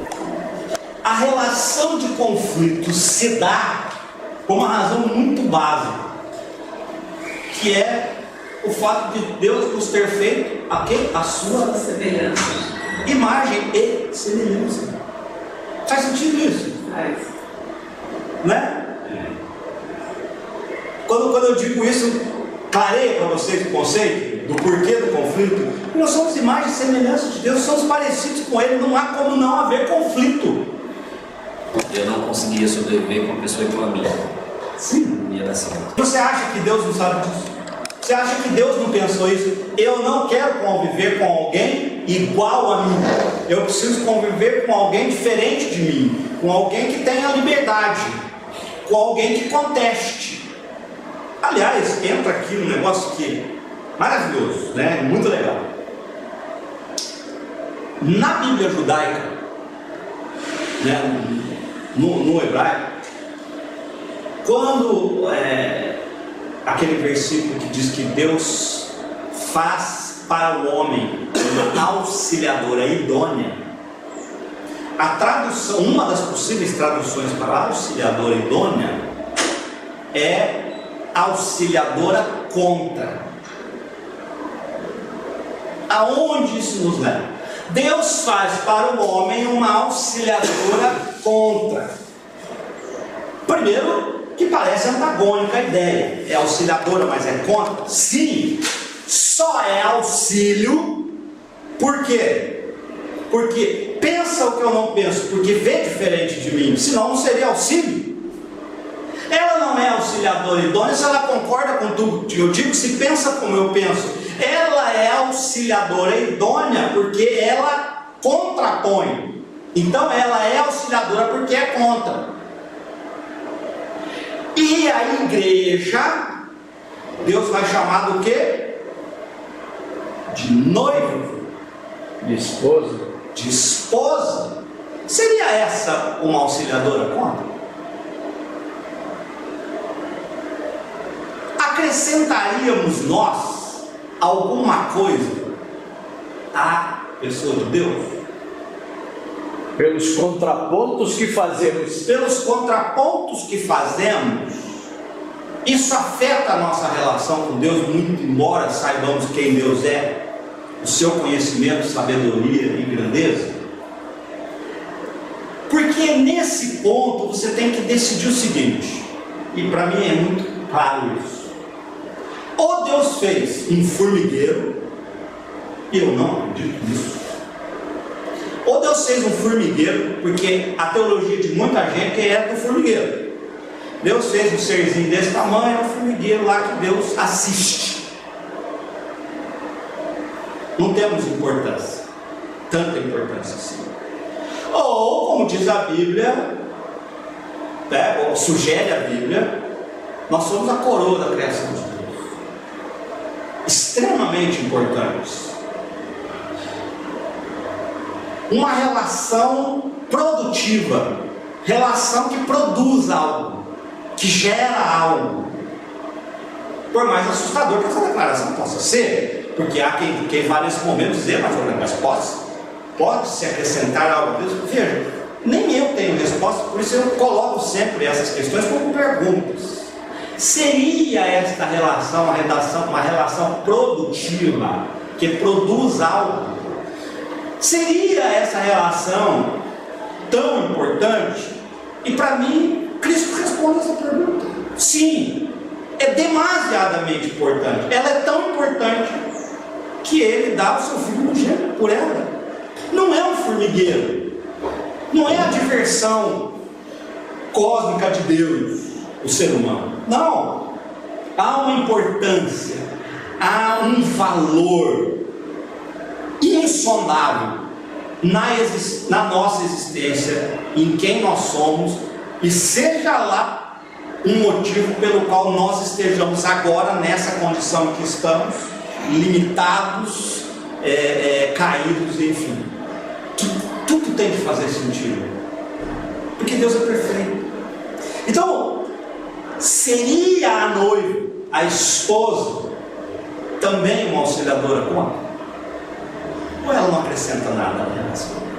A relação de conflito se dá por uma razão muito básica, que é o fato de Deus nos ter feito a sua semelhança. Imagem e semelhança. faz sentido isso? Né? Quando eu digo isso, clareia para vocês o conceito do porquê do conflito. Nós somos imagem e semelhança de Deus, somos parecidos com Ele, não há como não haver conflito. Eu não conseguiria sobreviver com uma pessoa igual a mim. Sim. Não ia dar certo. Você acha que Deus não sabe disso? Você acha que Deus não pensou isso? Eu não quero conviver com alguém igual a mim. Eu preciso conviver com alguém diferente de mim, com alguém que tenha liberdade, com alguém que conteste. Aliás, entra aqui um negócio que maravilhoso, né? Muito legal. Na Bíblia judaica, né? no hebraico, quando aquele versículo que diz que Deus faz para o homem uma auxiliadora idônea, a tradução, uma das possíveis traduções para auxiliadora idônea é auxiliadora contra. Aonde isso nos leva? Deus faz para o homem uma auxiliadora contra. Primeiro, que parece antagônica a ideia. É auxiliadora, mas é contra? Sim. Só é auxílio. Por quê? Porque pensa o que eu não penso, porque vê diferente de mim, senão não seria auxílio. Ela não é auxiliadora idônea se ela concorda com tudo que eu digo, se pensa como eu penso. Ela é auxiliadora idônea porque ela contrapõe. Então ela é auxiliadora porque é contra. E a igreja, Deus vai chamar do quê? De noivo. De esposa. De esposa. Seria essa uma auxiliadora contra? Acrescentaríamos nós alguma coisa à pessoa de Deus? Pelos contrapontos que fazemos. Pelos contrapontos que fazemos, isso afeta a nossa relação com Deus, muito embora saibamos quem Deus é, o seu conhecimento, sabedoria e grandeza. Porque nesse ponto você tem que decidir o seguinte, e para mim é muito claro isso. Ou Deus fez um formigueiro, e eu não acredito nisso. Ou Deus fez um formigueiro, porque a teologia de muita gente é do formigueiro. Deus fez um serzinho desse tamanho, é um formigueiro lá que Deus assiste. Não temos importância, tanta importância assim. Ou, como diz a Bíblia, ou sugere a Bíblia, nós somos a coroa da criação de Deus. Extremamente importantes. Uma relação produtiva, relação que produz algo, que gera algo. Por mais assustador que essa declaração possa ser, porque há quem vá nesse momento dizer, mas pode se acrescentar algo a Deus? Veja, nem eu tenho resposta, por isso eu coloco sempre essas questões como perguntas. Seria esta relação uma relação produtiva, que produz algo? Seria essa relação tão importante? E para mim, Cristo responde essa pergunta. Sim, é demasiadamente importante. Ela é tão importante que Ele dá o seu Filho unigênito por ela. Não é um formigueiro, não é a diversão cósmica de Deus, o ser humano. Não, há uma importância, há um valor insondável na nossa existência, em quem nós somos, e seja lá um motivo pelo qual nós estejamos agora nessa condição que estamos, limitados, caídos, enfim. Tudo tem que fazer sentido, porque Deus é perfeito. Então, seria a noiva, a esposa, também uma auxiliadora contra? Ou ela não acrescenta nada na relação?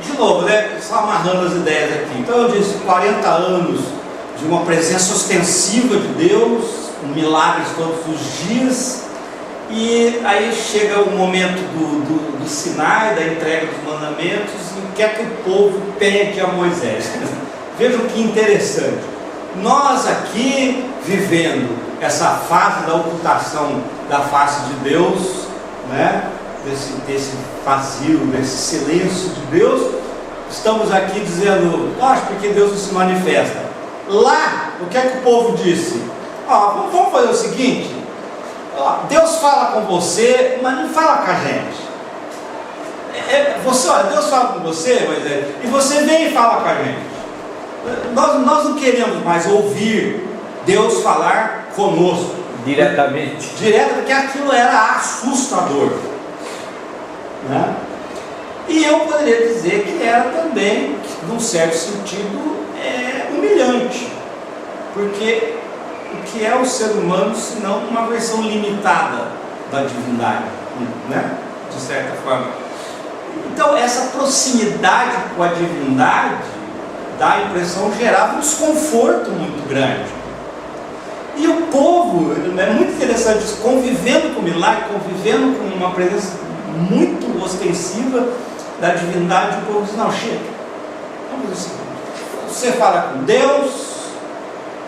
De novo, né? Só amarrando as ideias aqui. Então eu disse 40 anos de uma presença ostensiva de Deus, milagres todos os dias, E aí chega o momento do Sinai, da entrega dos mandamentos, e o que é que o povo pede a Moisés? Vejam que interessante. Nós aqui, vivendo essa fase da ocultação da face de Deus, né? desse vazio, desse silêncio de Deus, estamos aqui dizendo, nossa, porque Deus não se manifesta. Lá, o que é que o povo disse? Vamos fazer o seguinte, Deus fala com você, mas não fala com a gente. Deus fala com você, Moisés, e você vem e fala com a gente. Nós não queremos mais ouvir Deus falar conosco diretamente, porque aquilo era assustador, né? E eu poderia dizer que era também, num certo sentido, humilhante, porque o que é o ser humano senão uma versão limitada da divindade, né? De certa forma. Então essa proximidade com a divindade dá a impressão, gerava um desconforto muito grande. E o povo, é muito interessante isso, convivendo com o milagre, convivendo com uma presença muito ostensiva da divindade, o povo diz, não, chega, vamos fazer o seguinte, você fala com Deus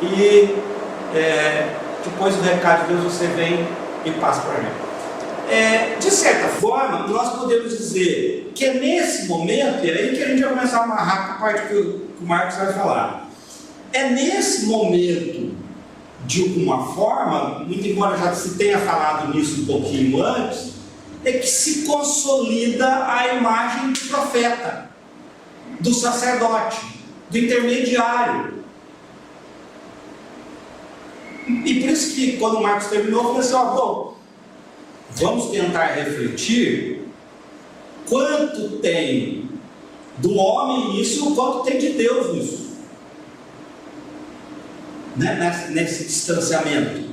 e depois do recado de Deus você vem e passa para mim. De certa forma, nós podemos dizer que é nesse momento, e é aí que a gente vai começar a amarrar com a parte que o Marcos vai falar, é nesse momento, de alguma forma, muito embora já se tenha falado nisso um pouquinho antes, é que se consolida a imagem do profeta, do sacerdote, do intermediário. E por isso que quando o Marcos terminou, eu falei assim, vamos tentar refletir quanto tem do homem nisso e o quanto tem de Deus nisso, né? Nesse distanciamento.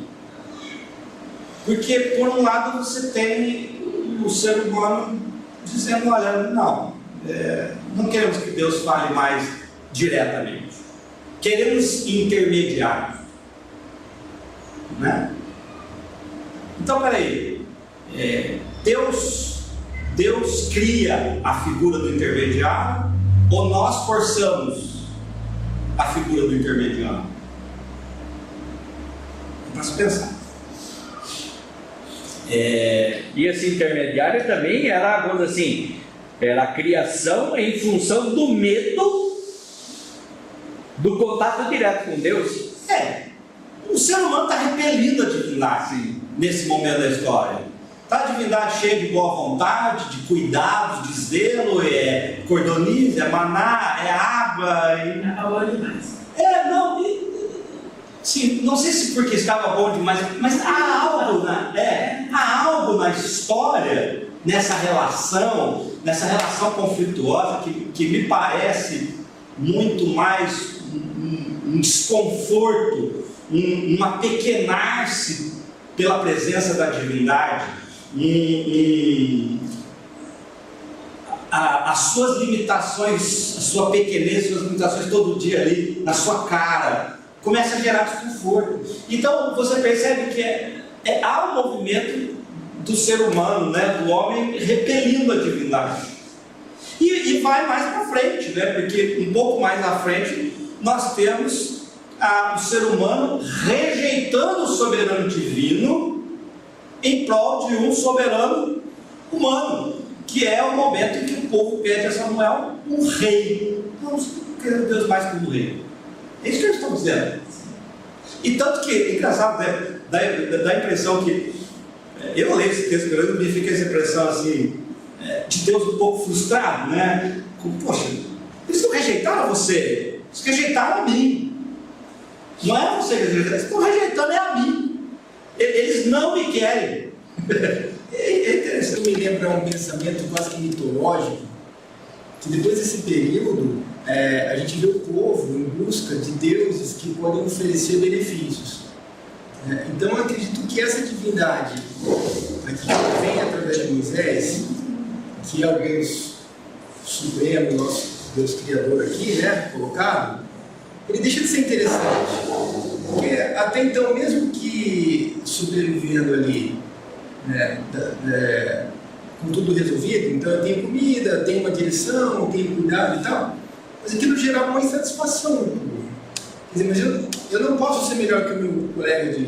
Porque por um lado você tem o ser humano dizendo, olha, não queremos que Deus fale mais diretamente, queremos intermediários, né? Então peraí, Deus cria a figura do intermediário ou nós forçamos a figura do intermediário? Para se pensar. E esse intermediário também era, vamos dizer assim, era a criação em função do medo do contato direto com Deus. O ser humano está repelindo a divindade nesse momento da história. Está a divindade cheia de boa vontade, de cuidados, de zelo, cordoniza, é maná, é água. Estava bom demais. Sim, não sei se porque estava bom demais, mas há algo na história, nessa relação conflituosa que me parece muito mais um desconforto, um apequenar-se pela presença da divindade, as suas limitações, a sua pequenez, suas limitações todo dia ali na sua cara, começa a gerar desconforto. Então você percebe que há um movimento do ser humano, né, do homem repelindo a divindade. E vai mais para frente, né, porque um pouco mais à frente nós temos o ser humano rejeitando o soberano divino em prol de um soberano humano, que é o momento em que o povo pede a Samuel um rei. Nós queremos Deus mais como rei. É isso que eles estão dizendo. E tanto que, é engraçado, né, dá a impressão que, eu leio esse texto grande e me fica essa impressão assim, de Deus um pouco frustrado, né? Poxa, eles não rejeitaram você, eles rejeitaram a mim. Não é você que eles estão rejeitando, é a mim. Eles não me querem. É interessante. Me lembra um pensamento quase que mitológico, que depois desse período, a gente vê o povo em busca de deuses que podem oferecer benefícios. Então eu acredito que essa divindade aqui que vem através de Moisés, que é o Deus supremo, nosso Deus criador aqui, né, colocado, ele deixa de ser interessante, porque até então, mesmo que sobrevivendo ali né, com tudo resolvido, então eu tenho comida, eu tenho uma direção, eu tenho cuidado e tal, mas aquilo gerava uma insatisfação no povo. Quer dizer, mas eu não posso ser melhor que o meu colega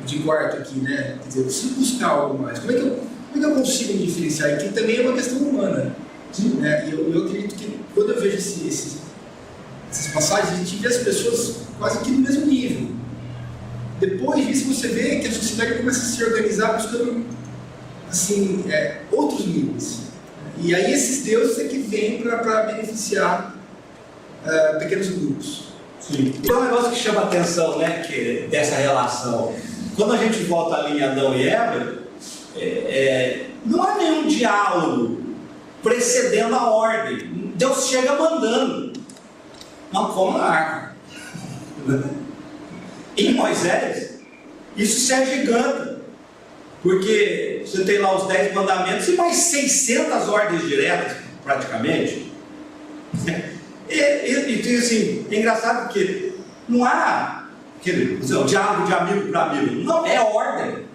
de quarto aqui, né? Quer dizer, eu preciso buscar algo mais. Como é que eu consigo me diferenciar? Aqui também é uma questão humana. Né? Eu acredito que quando eu vejo essas passagens, a gente vê as pessoas quase que no mesmo nível. Depois disso você vê que a sociedade começa a se organizar buscando assim, outros níveis. E aí esses deuses é que vêm para beneficiar pequenos grupos. Sim. Tem um negócio que chama atenção, né, que, dessa relação. Quando a gente volta ali em Adão e Eva, não há nenhum diálogo precedendo a ordem. Deus chega mandando. Não coma na árvore. Em Moisés, isso se agiganta. Porque você tem lá os 10 mandamentos e mais 600 ordens diretas, praticamente. E assim, é engraçado porque não há diálogo de amigo para amigo. Não, é ordem.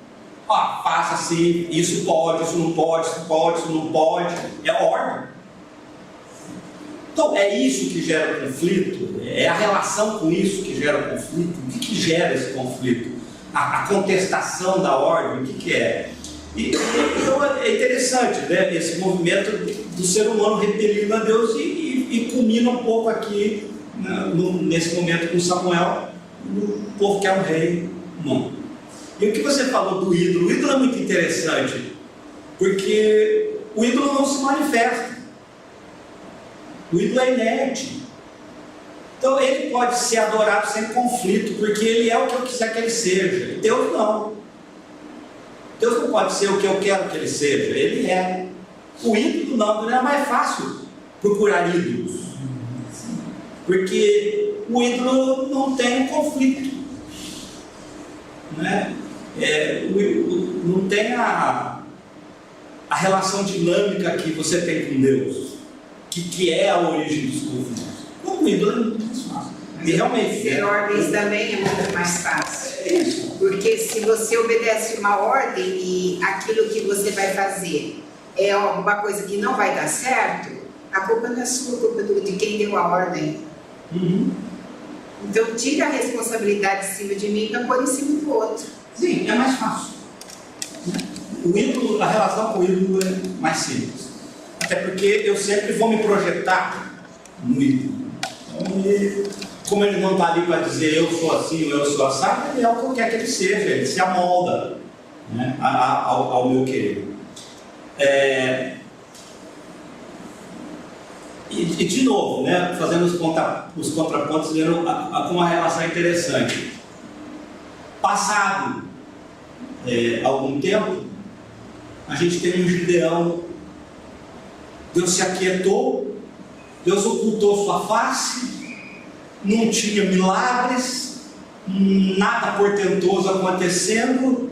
Ó, faça assim, isso pode, isso não pode, isso pode, isso não pode. É ordem. Então é isso que gera conflito, é a relação com isso que gera conflito. O que gera esse conflito? A contestação da ordem, o que é? Então é interessante, né, esse movimento do ser humano repelindo a Deus e culmina um pouco aqui, nesse momento com Samuel, o povo quer um rei humano. E o que você falou do ídolo? O ídolo é muito interessante, porque o ídolo não se manifesta. O ídolo é inerte. Então ele pode ser adorado sem conflito, porque ele é o que eu quiser que ele seja. Deus não. Deus não pode ser o que eu quero que ele seja. Ele é. O ídolo não é mais fácil procurar ídolos. Porque o ídolo não tem conflito. Né? Não tem a relação dinâmica que você tem com Deus, que é a origem dos conflitos. O ídolo é muito mais fácil. E realmente. Ter ordens também é muito mais fácil. Porque se você obedece uma ordem e aquilo que você vai fazer é alguma coisa que não vai dar certo, a culpa não é sua, a culpa é de quem deu a ordem. Uhum. Então tira a responsabilidade de cima de mim para pôr em cima do outro. Sim, é mais fácil. O ídolo, a relação com o ídolo é mais simples. Até porque eu sempre vou me projetar no ídolo. Então, como ele não está ali para dizer eu sou assim ou eu sou assado, ele é o que eu quero que ele seja, ele se amolda, né, ao meu querer. E de novo, né, fazendo os contrapontos, vendo com uma relação interessante. Passado algum tempo, a gente tem um Gideão. Deus se aquietou, Deus ocultou sua face, não tinha milagres, nada portentoso acontecendo,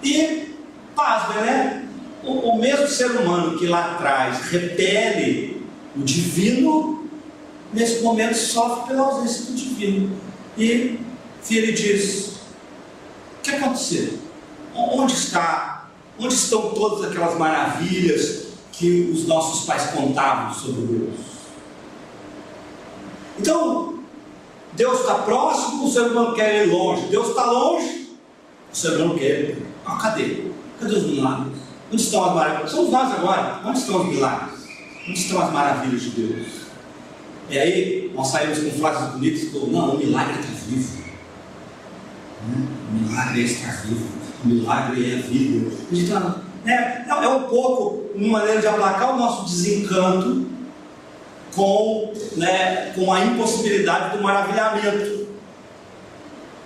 e pasma, né? O mesmo ser humano que lá atrás repele o divino, nesse momento sofre pela ausência do divino. E ele diz: o que aconteceu? Onde estão todas aquelas maravilhas que os nossos pais contavam sobre Deus? Então, Deus está próximo, o ser humano quer ir longe. Deus está longe, o ser humano quer ir. Cadê? Cadê os milagres? Onde estão as maravilhas? Somos nós agora. Onde estão os milagres? Onde estão as maravilhas de Deus? E aí, nós saímos com frases bonitas como: não, o milagre está vivo. O milagre é estar vivo. O milagre é a vida. Então, é um pouco uma maneira de aplacar o nosso desencanto com a impossibilidade do maravilhamento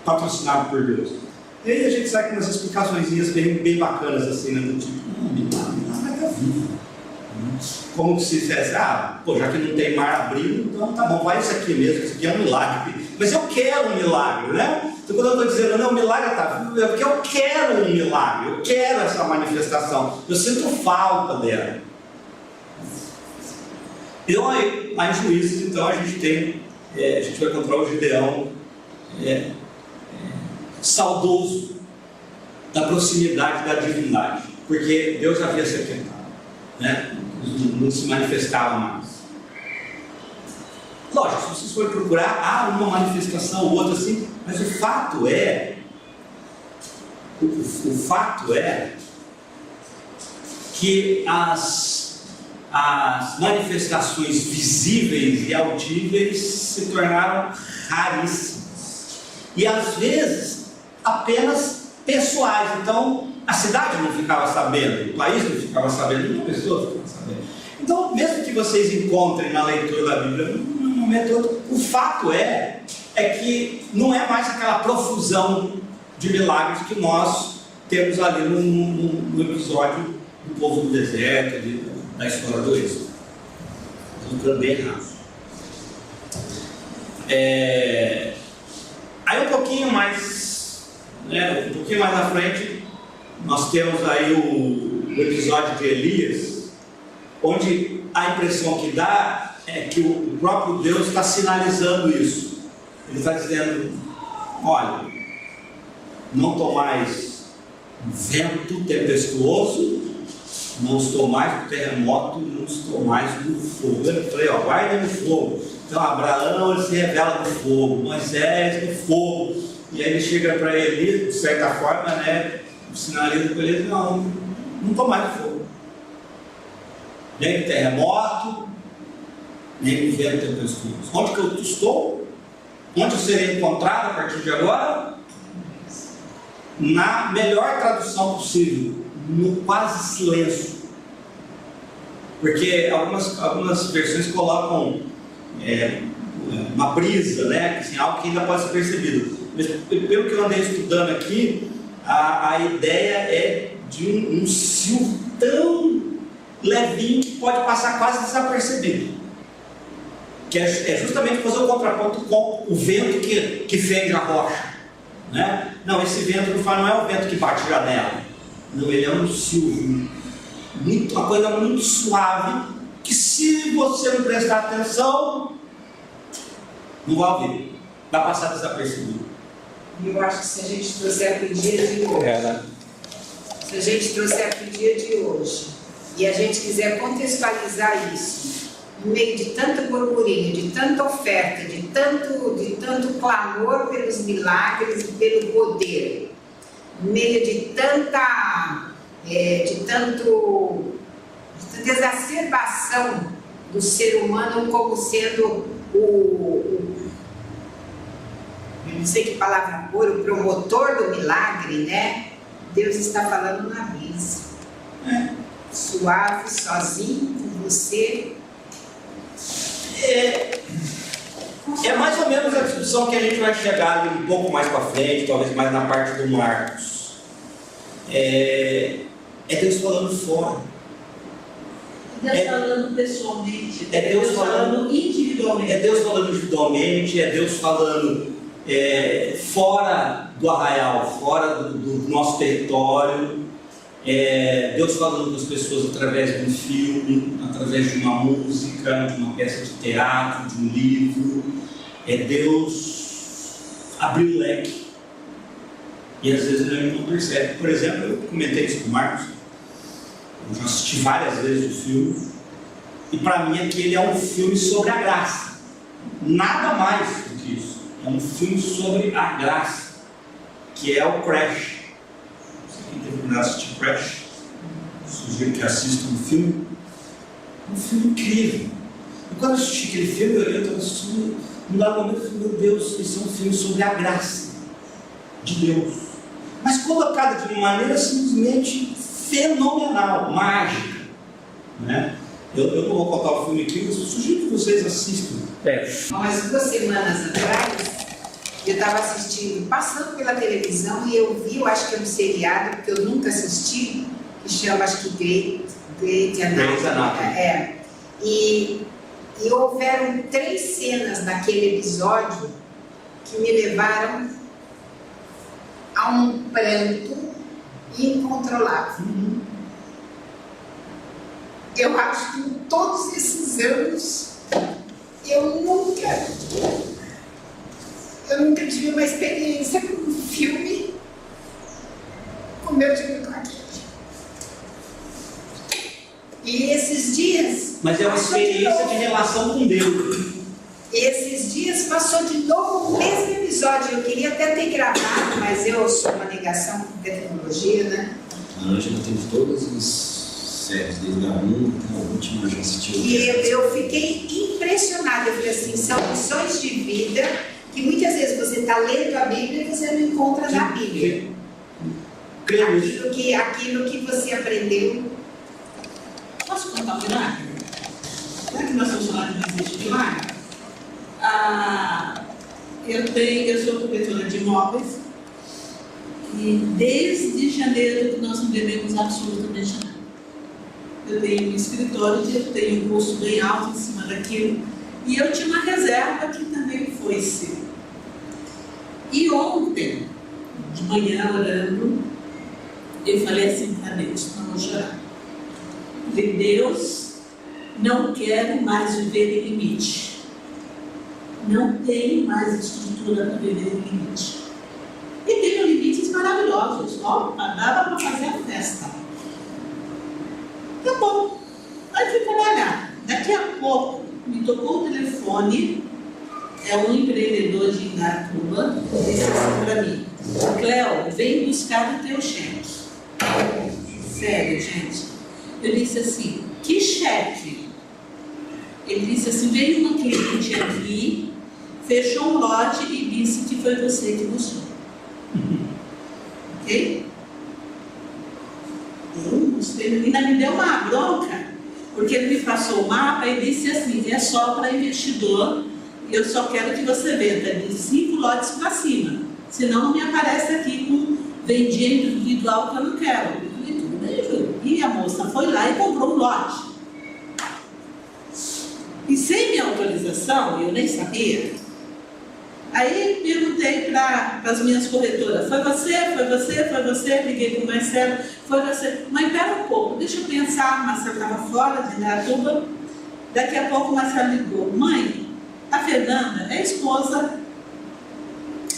patrocinado por Deus. E aí a gente sai com umas explicações bem bacanas assim, né? Do tipo: não, milagre está vivo. Como se dissesse: já que não tem mar abrindo, então tá bom, vai isso aqui mesmo, isso aqui é um milagre. Mas eu quero um milagre, né? Então quando eu estou dizendo: não, o milagre está vivo, é porque eu quero um milagre, eu quero essa manifestação, eu sinto falta dela. Então lá em Juízes, então a gente vai encontrar o Gideão saudoso, da proximidade da divindade, porque Deus havia se aquietado, né? Não se manifestava mais. Lógico, se vocês forem procurar, há uma manifestação ou outra assim, mas o fato é que as manifestações visíveis e audíveis se tornaram raríssimas. E às vezes apenas pessoais. Então a cidade não ficava sabendo, o país não ficava sabendo, uma pessoa ficava sabendo. Então, mesmo que vocês encontrem na leitura da Bíblia, num momento outro, o fato é que não é mais aquela profusão de milagres que nós temos ali no episódio do povo do deserto, da história do Êxodo. Estou ficando bem errado. Aí um pouquinho mais à frente, nós temos aí o episódio de Elias, onde a impressão que dá é que o próprio Deus está sinalizando isso. Ele está dizendo: olha, não estou mais no vento tempestuoso, não estou mais no terremoto, não estou mais no fogo. Eu falei, guarda no fogo. Então Abraão, ele se revela no fogo, Moisés no fogo. E aí ele chega para ele, de certa forma, né, sinaliza para ele: não estou mais no fogo. Nem no terremoto, nem no vento tempestuoso. Onde que eu estou? Onde eu serei encontrado a partir de agora? Na melhor tradução possível, no quase silêncio. Porque algumas versões colocam uma brisa, né? Assim, algo que ainda pode ser percebido. Mas pelo que eu andei estudando aqui, a ideia é de um silvo tão levinho que pode passar quase desapercebido, que é justamente fazer o contraponto com o vento que fende a rocha, né? Não, esse vento não é o vento que bate a janela, não, ele é um silvo, uma coisa muito suave, que se você não prestar atenção, não vai ouvir, vai passar desapercebido. Eu acho que se a gente trouxer para o dia de hoje, se a gente trouxer para o dia de hoje, e a gente quiser contextualizar isso, no meio de tanto burburinho, de tanta oferta, de tanto clamor pelos milagres e pelo poder, no meio de tanta exacerbação do ser humano como sendo eu não sei que palavra pôr, o promotor do milagre, né? Deus está falando na brisa. Suave, sozinho, com você. É mais ou menos a discussão que a gente vai chegar ali um pouco mais para frente, talvez mais na parte do Marcos. É Deus falando fora. Deus falando pessoalmente. É Deus falando individualmente. É Deus falando individualmente, é Deus falando fora do arraial, fora do nosso território. Deus falando com as pessoas através de um filme, através de uma música, de uma peça de teatro, de um livro. Deus abriu o leque. E às vezes a gente não percebe. Por exemplo, eu comentei isso com o Marcos. Eu já assisti várias vezes o filme. E para mim aquele é um filme sobre a graça. Nada mais do que isso. É um filme sobre a graça, que é o Crash. Quem tem oportunidade de assistir Crash, sugiro que assista um filme incrível. E quando eu assisti aquele filme, eu estava assistindo, num dado momento eu falei: meu Deus, esse é um filme sobre a graça de Deus, mas colocada de uma maneira simplesmente fenomenal, mágica, né? Eu não vou contar o filme aqui, mas eu sugiro que vocês assistam. Umas 2 semanas atrás, eu estava assistindo, passando pela televisão, e eu vi, eu acho que é um seriado que eu nunca assisti, que chama, acho que Grey's Anatomy. E houveram 3 cenas naquele episódio que me levaram a um pranto incontrolável. Eu acho que em todos esses anos eu nunca tive uma experiência com um filme com meu diretor. E esses dias... Mas é uma experiência de relação com Deus. Esses dias passou de novo o mesmo episódio. Eu queria até ter gravado, mas eu sou uma negação com tecnologia, né? A Ângela teve todas as séries, desde a 1 até a última, já assistiu. E eu fiquei impressionada. Eu falei assim, são lições de vida que muitas vezes você está lendo a Bíblia e você não encontra na Bíblia. Aquilo que você aprendeu. Posso contar um milagre? Já que nós estamos falando de não existe milagre? Eu sou corretora de imóveis e desde janeiro nós não devemos absolutamente nada. Eu tenho um escritório, eu tenho um custo bem alto em cima daquilo e eu tinha uma reserva que também foi seu. E ontem, de manhã, orando, eu falei assim para Deus, não vou chorar. Eu falei, Deus, não quero mais viver em limite. Não tenho mais estrutura para viver em limite. E tenho limites maravilhosos. Ó, dava para fazer a festa. Tá bom. Aí fui trabalhar. Daqui a pouco me tocou o telefone. É um empreendedor de Indaiatuba. Disse assim para mim: Cléo, vem buscar o teu cheque. Sério, gente. Eu disse assim: que cheque? Ele disse assim: veio uma cliente aqui, fechou um lote e disse que foi você que buscou. Ok? Ele ainda me deu uma bronca, porque ele me passou o mapa e disse assim: é só para investidor, eu só quero que você venda de 5 lotes para cima, senão não me aparece aqui com vendia individual que eu não quero. Eu falei, tudo bem, Júlio. E a moça foi lá e comprou um lote. E sem minha autorização, eu nem sabia. Aí perguntei para as minhas corretoras: foi você? Liguei para o Marcelo: foi você? Mas pera um pouco, deixa eu pensar. O Marcelo estava fora de Indaiatuba. Daqui a pouco o Marcelo ligou: mãe, a Fernanda é a esposa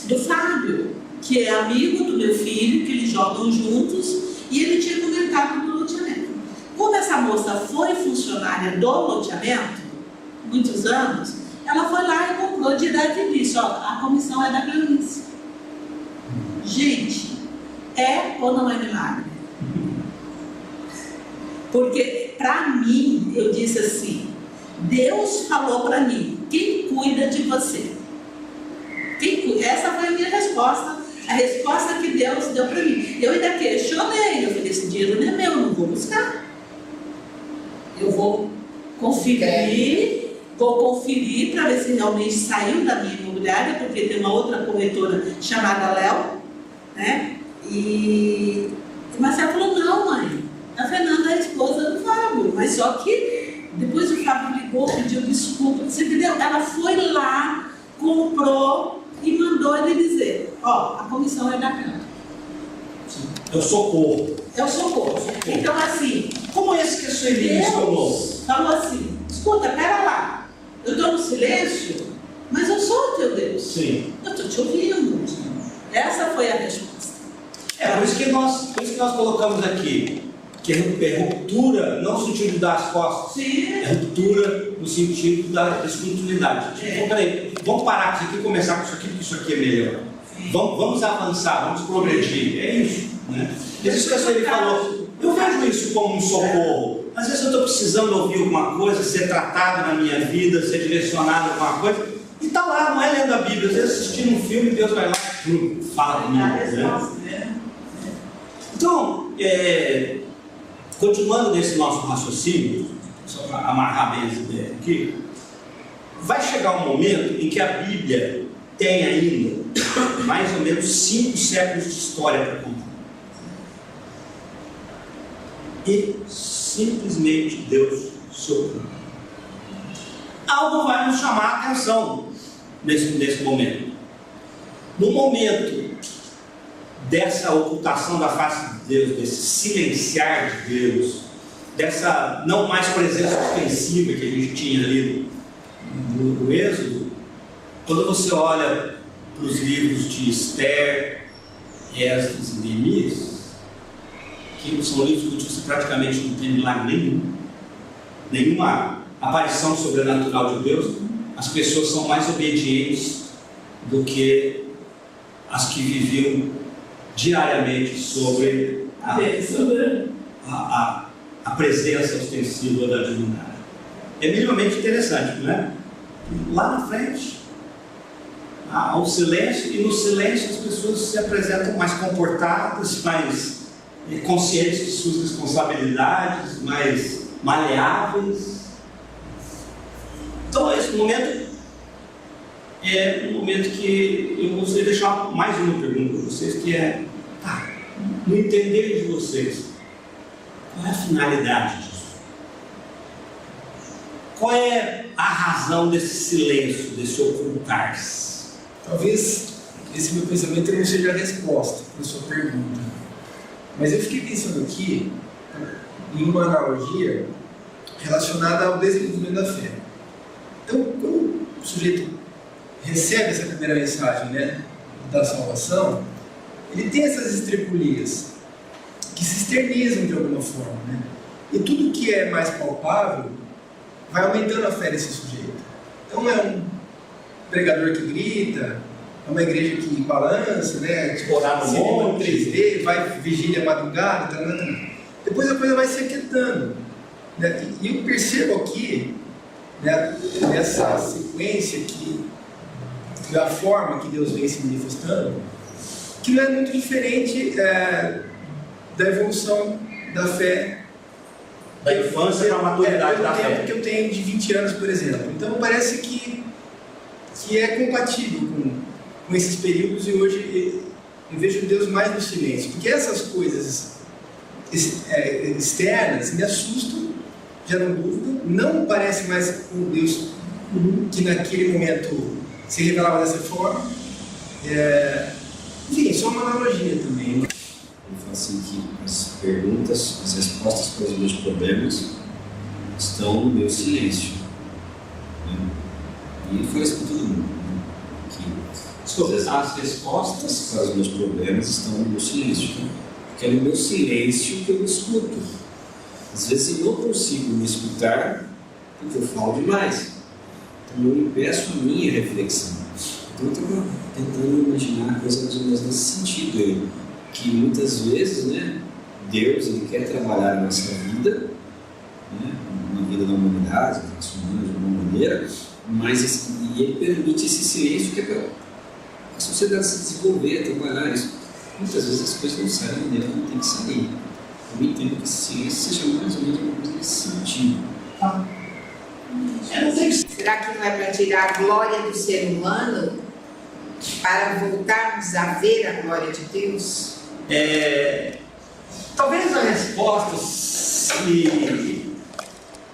do Fábio, que é amigo do meu filho, que eles jogam juntos, e ele tinha comentado do loteamento. Como essa moça foi funcionária do loteamento, muitos anos, ela foi lá e comprou direto e disse: ó, a comissão é da Cleonice. Gente, é ou não é milagre? Porque para mim, eu disse assim: Deus falou para mim, quem cuida de você? Essa foi a minha resposta, a resposta que Deus deu para mim. Eu ainda questionei, eu falei: esse dinheiro não é meu, eu não vou buscar. Eu vou conferir para ver se realmente saiu da minha imobiliária, porque tem uma outra corretora chamada Léo, né? E o Marcelo falou: não, mãe, a Fernanda é a esposa do Fábio. Mas só que depois o Fábio ligou, pediu desculpa, você entendeu? Ela foi lá, comprou e mandou ele dizer: ó, a comissão é da Câmara. É o socorro. É o socorro. Então, assim, Como esse que a Sueli falou? falou assim: escuta, pera lá, eu estou no silêncio, mas eu sou o teu Deus. Sim. Eu estou te ouvindo. Essa foi a resposta. Por isso que nós colocamos aqui que é ruptura, não no sentido de dar as costas, Sim. é ruptura no sentido da espiritualidade. Então, peraí, vamos parar aqui e começar com isso aqui, porque isso aqui é melhor. Vamos avançar, vamos progredir. É isso, né? E isso que a Sueli falou, eu vejo isso como um socorro. Às vezes eu estou precisando ouvir alguma coisa, ser tratado na minha vida, ser direcionado a alguma coisa, e está lá, não é lendo a Bíblia. Às vezes assistindo um filme, Deus vai lá e fala comigo. Né? Então, continuando nesse nosso raciocínio, só para amarrar bem as ideias aqui, vai chegar um momento em que a Bíblia tem ainda mais ou menos 5 séculos de história para contar. E simplesmente Deus se ocupa. Algo vai nos chamar a atenção nesse momento. No momento dessa ocultação da face de Deus, desse silenciar de Deus, dessa não mais presença ostensiva que a gente tinha ali no Êxodo, quando você olha para os livros de Esther, Esdras e Neemias, que são livros onde você praticamente não tem milagre nenhuma aparição sobrenatural de Deus, as pessoas são mais obedientes do que as que viviam diariamente sobre a presença ostensiva da divindade. É minimamente interessante, não é? Lá na frente há o silêncio, e no silêncio as pessoas se apresentam mais comportadas, mais conscientes de suas responsabilidades, mais maleáveis. Então esse momento é um momento que eu gostaria de deixar mais uma pergunta para vocês, que é, no entender de vocês, qual é a finalidade disso? Qual é a razão desse silêncio, desse ocultar-se? Talvez esse meu pensamento não seja a resposta para a sua pergunta, mas eu fiquei pensando aqui em uma analogia relacionada ao desenvolvimento da fé. Então, quando o sujeito recebe essa primeira mensagem, né, da salvação, ele tem essas estrepulias que se externizam de alguma forma, né? E tudo que é mais palpável vai aumentando a fé desse sujeito. Então é um pregador que grita, é uma igreja que balança, né? Orar no monte, 3D, vai vigília madrugada, depois a coisa vai se aquietando, né? E eu percebo aqui, né, nessa sequência da forma que Deus vem se manifestando, que não é muito diferente da evolução da fé Da infância para a maturidade da fé. tempo que eu tenho de 20 anos, por exemplo. Então parece que é compatível com esses períodos, e hoje eu vejo Deus mais no silêncio, porque essas coisas externas me assustam, geram dúvida, não parece mais um Deus que naquele momento se revelava dessa forma. Enfim, só uma analogia também. Ele fala assim que as perguntas, as respostas para os meus problemas estão no meu silêncio. Né? E ele fala isso para todo mundo. Né? Que as respostas para os meus problemas estão no meu silêncio. Porque é no meu silêncio que eu me escuto. Às vezes eu não consigo me escutar porque eu falo demais. Então eu impeço a minha reflexão. Então eu estava tentando imaginar coisas mais ou menos nesse sentido aí, que muitas vezes, né, Deus ele quer trabalhar na nossa vida, né, na vida da humanidade, da raça humana de alguma maneira, mas ele permite esse silêncio que é para a sociedade se desenvolver, trabalhar isso. Muitas vezes as coisas não saem da maneira como tem que sair. Eu entendo que esse silêncio seja mais ou menos uma coisa nesse sentido. Será que não é para tirar a glória do ser humano para voltarmos a ver a glória de Deus? Talvez a resposta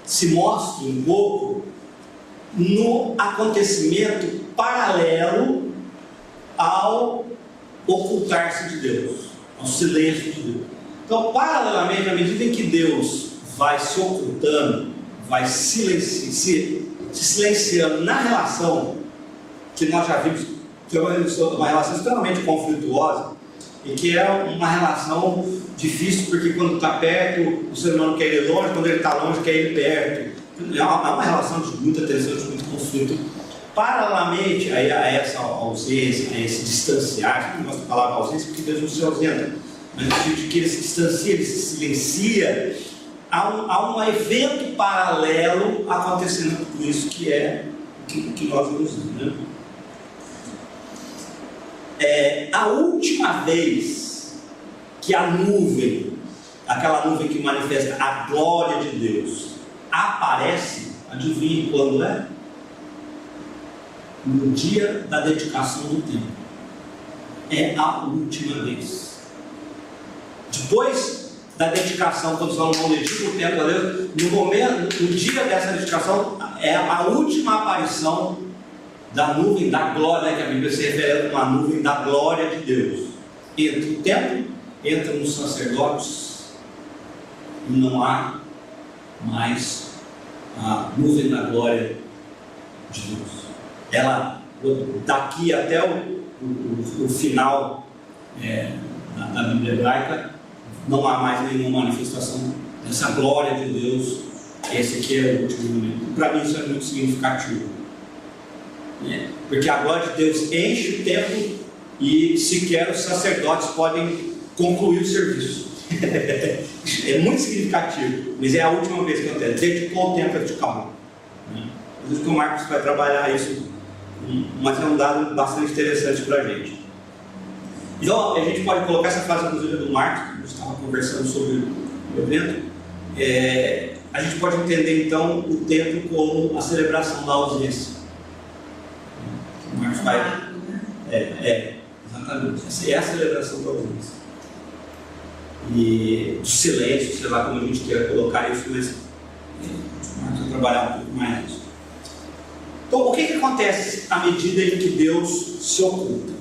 se mostre um pouco no acontecimento paralelo ao ocultar-se de Deus, ao silêncio de Deus. Então, paralelamente, à medida em que Deus vai se ocultando, vai se silenciando na relação que nós já vimos, que é uma relação extremamente conflituosa, e que é uma relação difícil, porque quando está perto, o ser humano quer ir longe, quando ele está longe, quer ir perto. É uma relação de muita tensão, de muito conflito. Paralelamente a essa ausência, a esse distanciar, não gosto da palavra ausência porque Deus não se ausenta, mas no sentido de que ele se distancia, ele se silencia, há um evento paralelo acontecendo com isso, que é o que nós vamos ver, né? A última vez que a nuvem, aquela nuvem que manifesta a glória de Deus, aparece, adivinhe quando é? No dia da dedicação do templo. É a última vez. Depois da dedicação, quando Salomão dedica o templo a Deus, no dia dessa dedicação, é a última aparição da nuvem da glória, né, que a Bíblia se refere a uma nuvem da glória de Deus. Entra o templo, entra nos sacerdotes, e não há mais a nuvem da glória de Deus. Ela, daqui até o final da Bíblia hebraica, não há mais nenhuma manifestação dessa glória de Deus. Esse aqui é o último momento. Para mim isso é muito significativo, né? Porque a glória de Deus enche o templo e sequer os sacerdotes podem concluir o serviço. É muito significativo, mas é a última vez que acontece. Dedicou o tempo vertical, né? Por isso que o Marcos vai trabalhar isso, mas é um dado bastante interessante para a gente. Então a gente pode colocar essa frase inclusive do Marcos, que a gente estava conversando sobre o evento. A gente pode entender então o templo como a celebração da ausência. O Marcos vai. Exatamente. Essa é a celebração da ausência. E do silêncio, sei lá como a gente queira colocar isso, mas o Marcos vai trabalhar um pouco mais nisso. Então, o que acontece à medida em que Deus se oculta?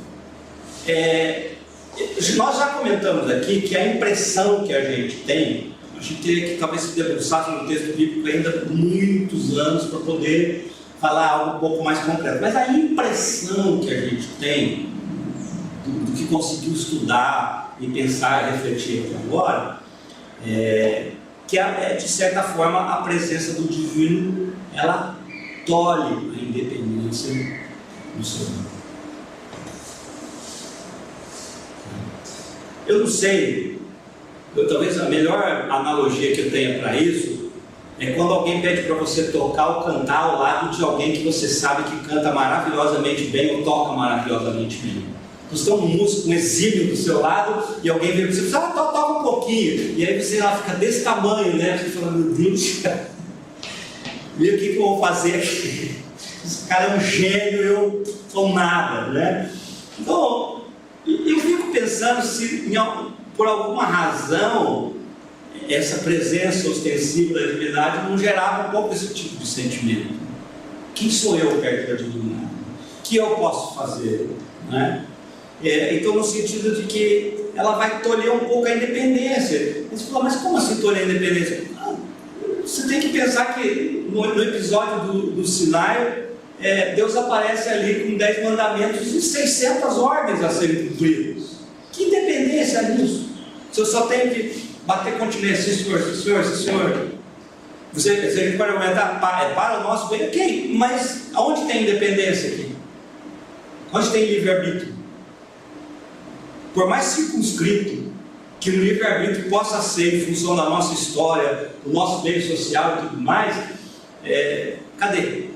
Nós já comentamos aqui que a impressão que a gente tem, a gente teria que talvez se debruçar no texto bíblico ainda muitos anos para poder falar algo um pouco mais concreto, mas a impressão que a gente tem do que conseguiu estudar e pensar e refletir aqui agora, que de certa forma a presença do divino, ela tolhe a independência do ser humano. Eu não sei, talvez a melhor analogia que eu tenha para isso é quando alguém pede para você tocar ou cantar ao lado de alguém que você sabe que canta maravilhosamente bem ou toca maravilhosamente bem. Você tem um músico, um exímio do seu lado e alguém vem para você e diz, toca um pouquinho. E aí você fica desse tamanho, né? Você fala, meu Deus, e o que eu vou fazer aqui? Esse cara é um gênio, eu sou nada, né? Então, eu fico pensando se por alguma razão essa presença ostensiva da divindade não gerava um pouco esse tipo de sentimento. Quem sou eu perto da divindade? O que eu posso fazer? Né? Então, no sentido de que ela vai tolher um pouco a independência. Você fala, mas como assim tolher a independência? Você tem que pensar que no episódio do Sinai, Deus aparece ali com 10 mandamentos e 600 ordens a serem cumpridas. Que independência é nisso? Se eu só tenho que bater continência, sim senhor, sim senhor, sim senhor. Você pode argumentar, para o nosso bem, ok, mas aonde tem independência aqui? Onde tem livre-arbítrio? Por mais circunscrito que o livre-arbítrio possa ser em função da nossa história, do nosso meio social e tudo mais, cadê?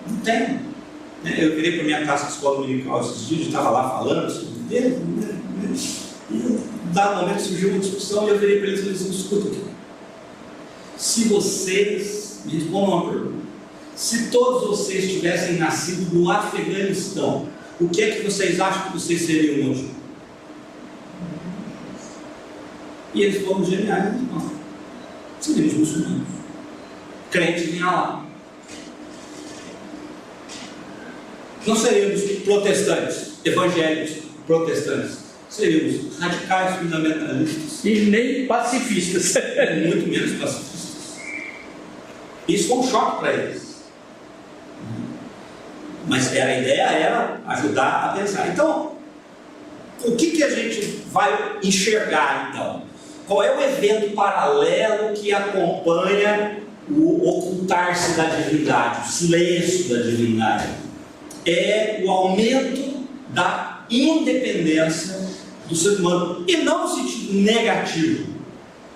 Não tem. Eu virei para minha casa de escola dominical esses dias, eu estava lá falando sobre Deus, e em dado momento surgiu uma discussão e eu virei para eles e disse, escuta aqui, se vocês, me respondam uma pergunta, se todos vocês tivessem nascido no Afeganistão, o que é que vocês acham que vocês seriam hoje? E eles foram geniais, não. Seríamos muçulmanos, crentes em Allah. Não seríamos protestantes, evangélicos protestantes, seríamos radicais, fundamentalistas. E nem pacifistas. Muito menos pacifistas. Isso foi um choque para eles. Mas a ideia era ajudar a pensar. Então, o que a gente vai enxergar então? Qual é o evento paralelo que acompanha o ocultar-se da divindade, o silêncio da divindade? É o aumento da independência do ser humano, e não no sentido negativo,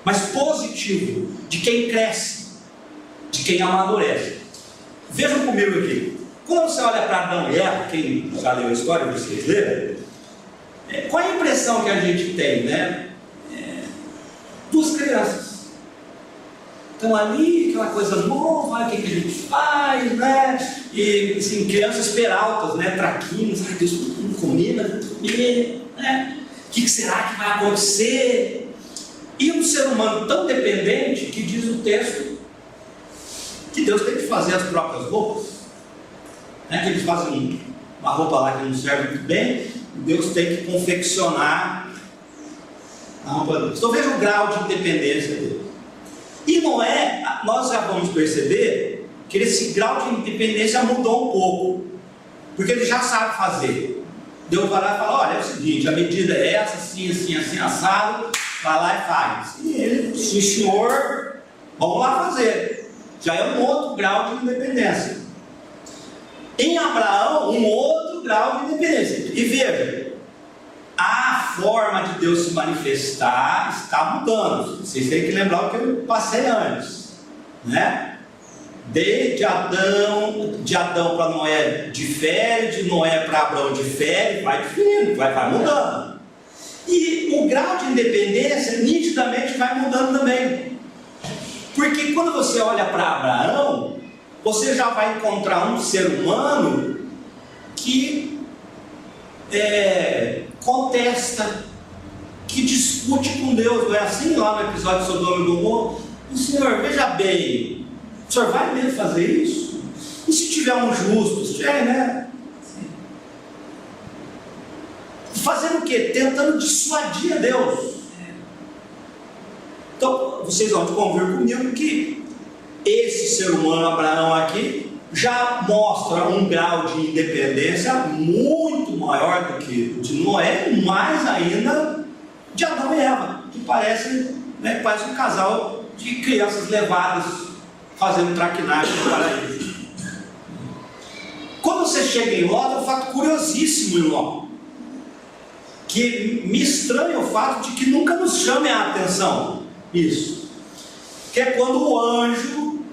mas positivo, de quem cresce, de quem amadurece. Vejam comigo aqui, quando você olha para Adão e Eva, quem já leu a história, vocês leram, qual é a impressão que a gente tem, né? Duas crianças estão ali, aquela coisa nova, o que a gente faz, né? E assim, crianças peraltas, né? Traquinas, Deus, não comer, né? O que será que vai acontecer? E um ser humano tão dependente que diz o texto que Deus tem que fazer as próprias roupas, né? Que eles fazem uma roupa lá que não serve muito bem, Deus tem que confeccionar a roupa deles. Então veja o grau de independência dele. E não é, nós já vamos perceber que esse grau de independência mudou um pouco, porque ele já sabe fazer. Deus vai lá e fala, olha, é o seguinte, a medida é essa, assim, assim, assim, assado, vai lá e faz. E ele, sim senhor, vamos lá fazer. Já é um outro grau de independência. Em Abraão, um outro grau de independência. E veja, a forma de Deus se manifestar está mudando. Vocês têm que lembrar o que eu passei antes, né? De Adão para Noé difere, de Noé para Abraão difere, vai diferindo, vai mudando. E o grau de independência nitidamente vai mudando também. Porque quando você olha para Abraão, você já vai encontrar um ser humano que contesta, que discute com Deus. Não é assim lá no episódio de Sodoma e Gomorra? O Senhor, veja bem, o Senhor vai mesmo fazer isso? E se tiver um justo? Se tiver, né? Fazendo o quê? Tentando dissuadir a Deus. Então, vocês vão convir comigo que esse ser humano, Abraão aqui, já mostra um grau de independência muito maior do que o de Noé, mais ainda de Adão e Eva, que parece um casal de crianças levadas fazendo traquinagem no paraíso. Quando você chega em Ló, é um fato curiosíssimo em Ló, que me estranha o fato de que nunca nos chame a atenção isso, que é quando o anjo,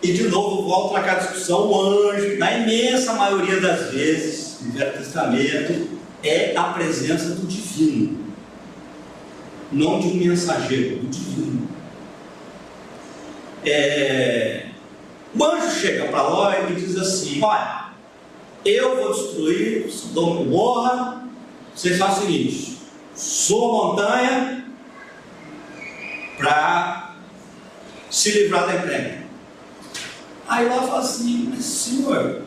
e de novo volto para a discussão, o anjo, na imensa maioria das vezes no Velho Testamento, é a presença do divino, não de um mensageiro, do divino. O anjo chega para Ló e diz assim: olha, eu vou destruir Sodoma e Gomorra, vocês fazem o seguinte, suba a montanha para se livrar da encrenca. Aí Ló fala assim: mas senhor,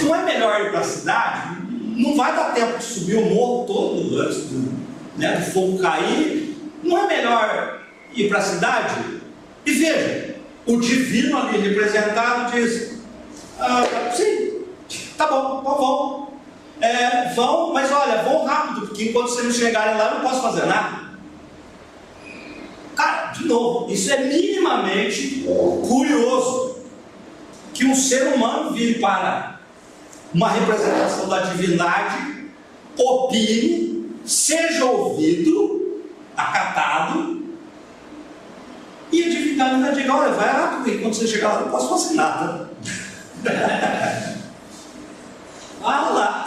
não é melhor ir para a cidade? Não vai dar tempo de subir o morro todo antes do fogo cair? Não é melhor ir para a cidade? E veja, o divino ali representado diz: sim, tá bom, vão. Vão, mas olha, vão rápido, porque enquanto vocês não chegarem lá eu não posso fazer nada. Cara, de novo, isso é minimamente curioso, que um ser humano vire para uma representação da divindade, opine, seja ouvido, acatado, e a divindade ainda diga: olha, vai rápido, porque quando você chegar lá eu não posso fazer nada. Vai lá.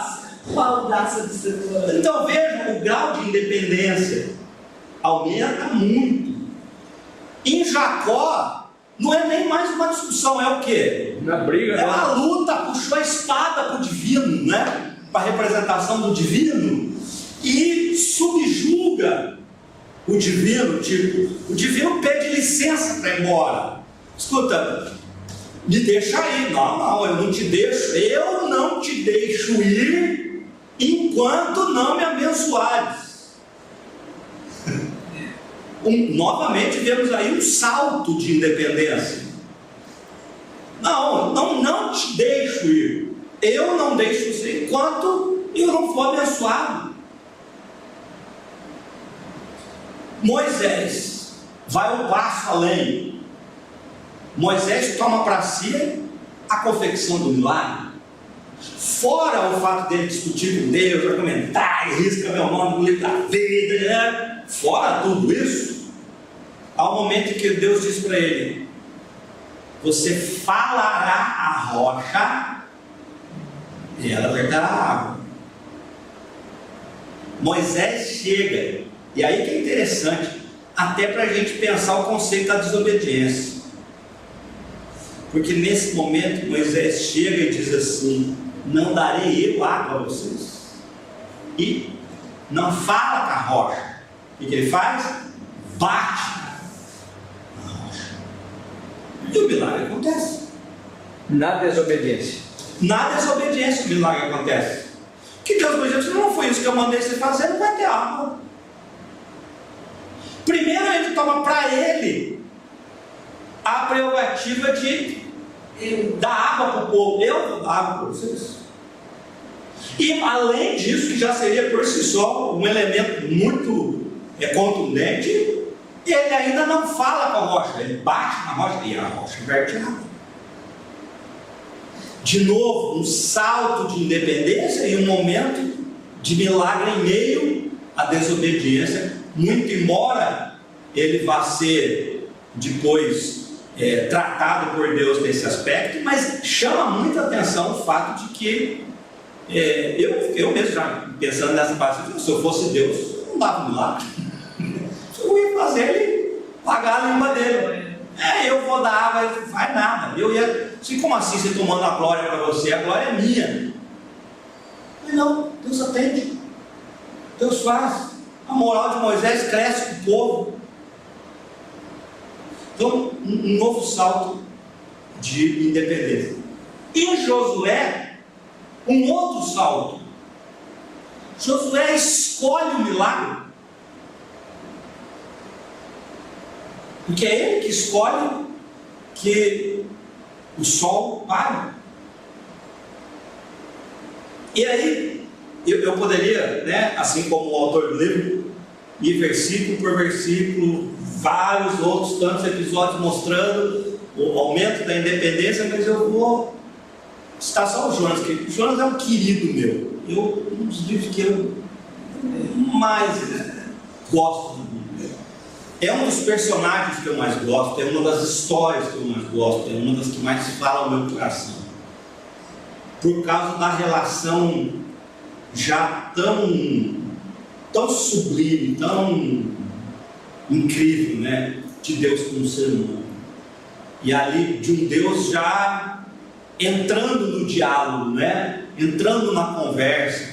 Qual a audácia do ser humano? Então veja, o grau de independência aumenta muito. Em Jacó, não é nem mais uma discussão, é o quê? Na briga, é uma luta, puxou a espada para o divino, né? Para a representação do divino, e subjuga o divino, tipo, o divino pede licença para ir embora. Escuta, me deixa ir. Não, eu não te deixo ir enquanto não me abençoares. Novamente vemos aí um salto de independência. Não te deixo ir. Eu não deixo você ir enquanto eu não for abençoado. Moisés vai um passo além. Moisés toma para si a confecção do milagre. Fora o fato dele discutir com Deus, argumentar, e risca meu nome no livro da vida, né? Fora tudo isso, há um momento em que Deus diz para ele: você falará a rocha e ela vai dar água. Moisés chega, e aí que é interessante, até para a gente pensar o conceito da desobediência. Porque nesse momento Moisés chega e diz assim: não darei eu água a vocês. E não fala com a rocha. O que ele faz? Bate na rocha. E o milagre acontece. Na desobediência. Na desobediência o milagre acontece. Que Deus vai dizer: não foi isso que eu mandei você fazer, não vai ter água. Primeiro ele toma para ele a prerrogativa de dar água para o povo. Eu vou dar água para vocês. E além disso, que já seria por si só um elemento muito é contundente, ele ainda não fala com a rocha, ele bate na rocha e a rocha verte água. De novo, um salto de independência e um momento de milagre em meio à desobediência, muito embora ele vá ser depois tratado por Deus nesse aspecto, mas chama muita atenção o fato de que eu mesmo já pensando nessa parte, se eu fosse Deus, eu não dava milagre. Eu ia fazer ele pagar a língua dele. Eu vou dar água, ele não faz nada. Eu ia, como assim você tomando a glória para você? A glória é minha. Mas não, Deus atende. Deus faz. A moral de Moisés cresce com o povo. Então, um novo salto de independência. E em Josué, um outro salto. Josué escolhe o milagre. Porque é ele que escolhe que o sol pare. E aí, eu poderia, assim como o autor do livro, ir versículo por versículo, vários outros tantos episódios mostrando o aumento da independência, mas eu vou citar só o Jonas, que o Jonas é um querido meu. Um dos livros que eu mais gosto do Bíblia. É um dos personagens que eu mais gosto, é uma das histórias que eu mais gosto, é uma das que mais fala ao meu coração. Por causa da relação já tão sublime, tão incrível, de Deus com o ser humano. E ali de um Deus já entrando no diálogo, entrando na conversa,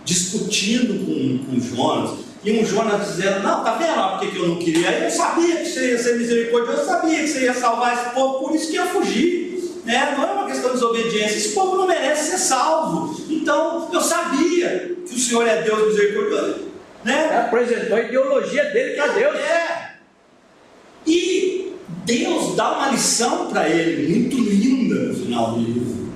discutindo com Jonas. E um Jonas dizendo, não, tá vendo porque que eu não queria? Eu sabia que você ia ser misericordioso, eu sabia que você ia salvar esse povo, por isso que ia fugir. Não é uma questão de desobediência, esse povo não merece ser salvo. Então, eu sabia que o Senhor é Deus misericordioso. Apresentou a ideologia dele para Deus. E Deus dá uma lição para ele, muito linda no final do livro.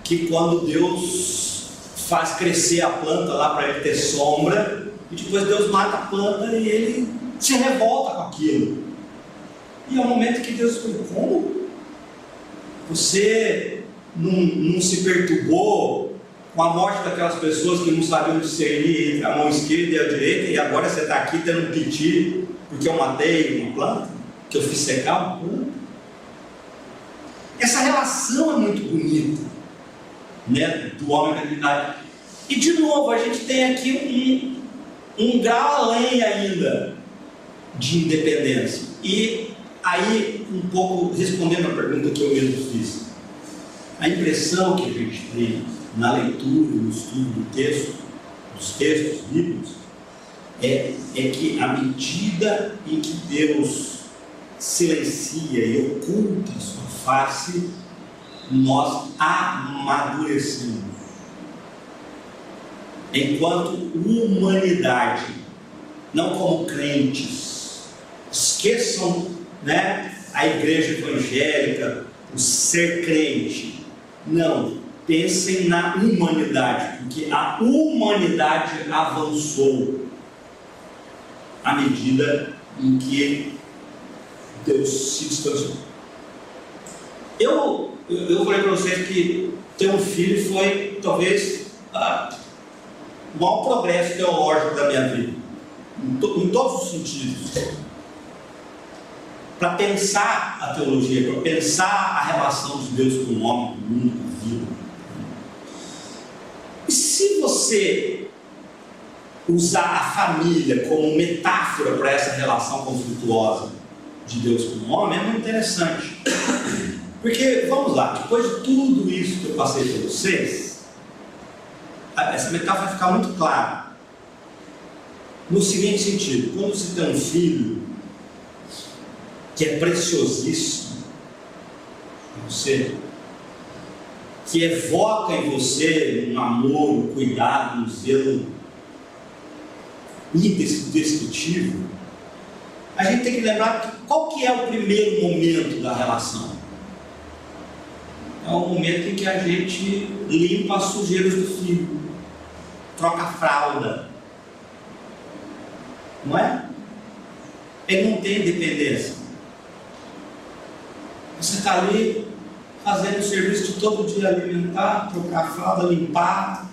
Que quando Deus faz crescer a planta lá para ele ter sombra, e depois Deus mata a planta e ele se revolta com aquilo. E é o momento que Deus diz, como? Você não se perturbou com a morte daquelas pessoas que não sabiam discernir entre a mão esquerda e a direita, e agora você está aqui tendo piti porque eu matei uma planta, que eu fiz secar uma planta? Essa relação é muito bonita, do homem com a divindade. E de novo, a gente tem aqui um grau além ainda de independência. E aí, um pouco respondendo a pergunta que eu mesmo fiz, a impressão que a gente tem na leitura e no estudo dos textos bíblicos, é que à medida em que Deus silencia e oculta a sua face, nós amadurecemos. Enquanto humanidade, não como crentes, esqueçam a igreja evangélica, o ser crente. Não, pensem na humanidade, porque a humanidade avançou à medida em que Deus se distanciou. Eu falei para vocês que ter um filho foi talvez o maior progresso teológico da minha vida, em todos os sentidos. Para pensar a teologia, para pensar a relação de Deus com o homem, com o mundo, com a vida. E se você usar a família como metáfora para essa relação conflituosa de Deus com o homem, é muito interessante. Porque, vamos lá, depois de tudo isso que eu passei para vocês, essa metáfora vai ficar muito clara. No seguinte sentido, quando você tem um filho que é preciosíssimo para você, que evoca em você um amor, um cuidado, um zelo indescritível, a gente tem que lembrar qual que é o primeiro momento da relação. É o momento em que a gente limpa as sujeiras do filho, troca a fralda, não é? Ele não tem dependência. Você está ali fazendo o serviço de todo dia, alimentar, trocar a fralda, limpar.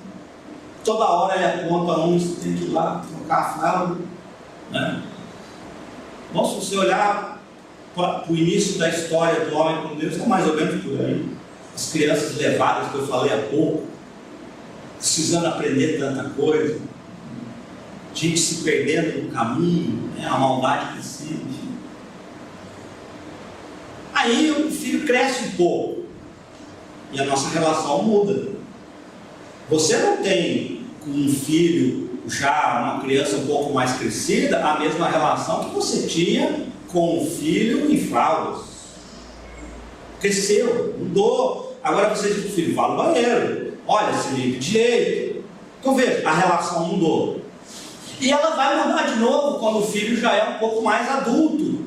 Toda hora ele aponta um, você tem que ir lá trocar a fralda, né? Bom, se você olhar para o início da história do homem com Deus, é mais ou menos por aí. As crianças levadas, que eu falei há pouco, precisando aprender tanta coisa, gente se perdendo no caminho, né? A maldade crescendo. Aí o filho cresce um pouco e a nossa relação muda. Você não tem com um filho, já uma criança um pouco mais crescida, a mesma relação que você tinha com um filho em fraldas. Cresceu, mudou. Agora você diz para o filho, vá no banheiro, olha, se limpe direito. Então veja, a relação mudou. E ela vai mudar de novo quando o filho já é um pouco mais adulto.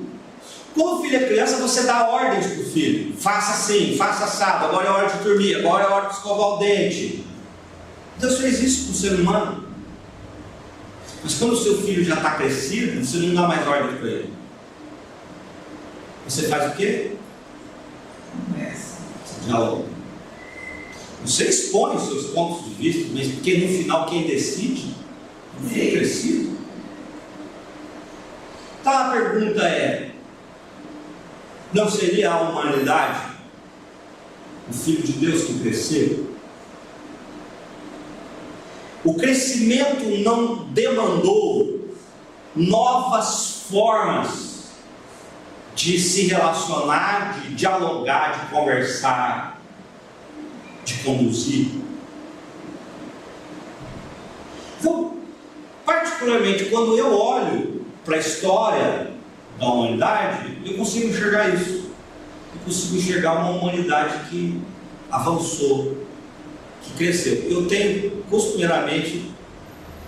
Quando o filho é criança, você dá ordens para o filho. Faça assim, faça assado, agora é hora de dormir, agora é hora de escovar o dente. Deus fez isso com o ser humano. Mas quando o seu filho já está crescido, você não dá mais ordem para ele. Você faz o quê? Você dialoga. Você expõe os seus pontos de vista, mas porque no final quem decide é o filho crescido. Então a pergunta é: não seria a humanidade o Filho de Deus que cresceu? O crescimento não demandou novas formas de se relacionar, de dialogar, de conversar, de conduzir. Então, particularmente quando eu olho para a história da humanidade, eu consigo enxergar isso. Eu consigo enxergar uma humanidade que avançou, que cresceu. Eu tenho costumeiramente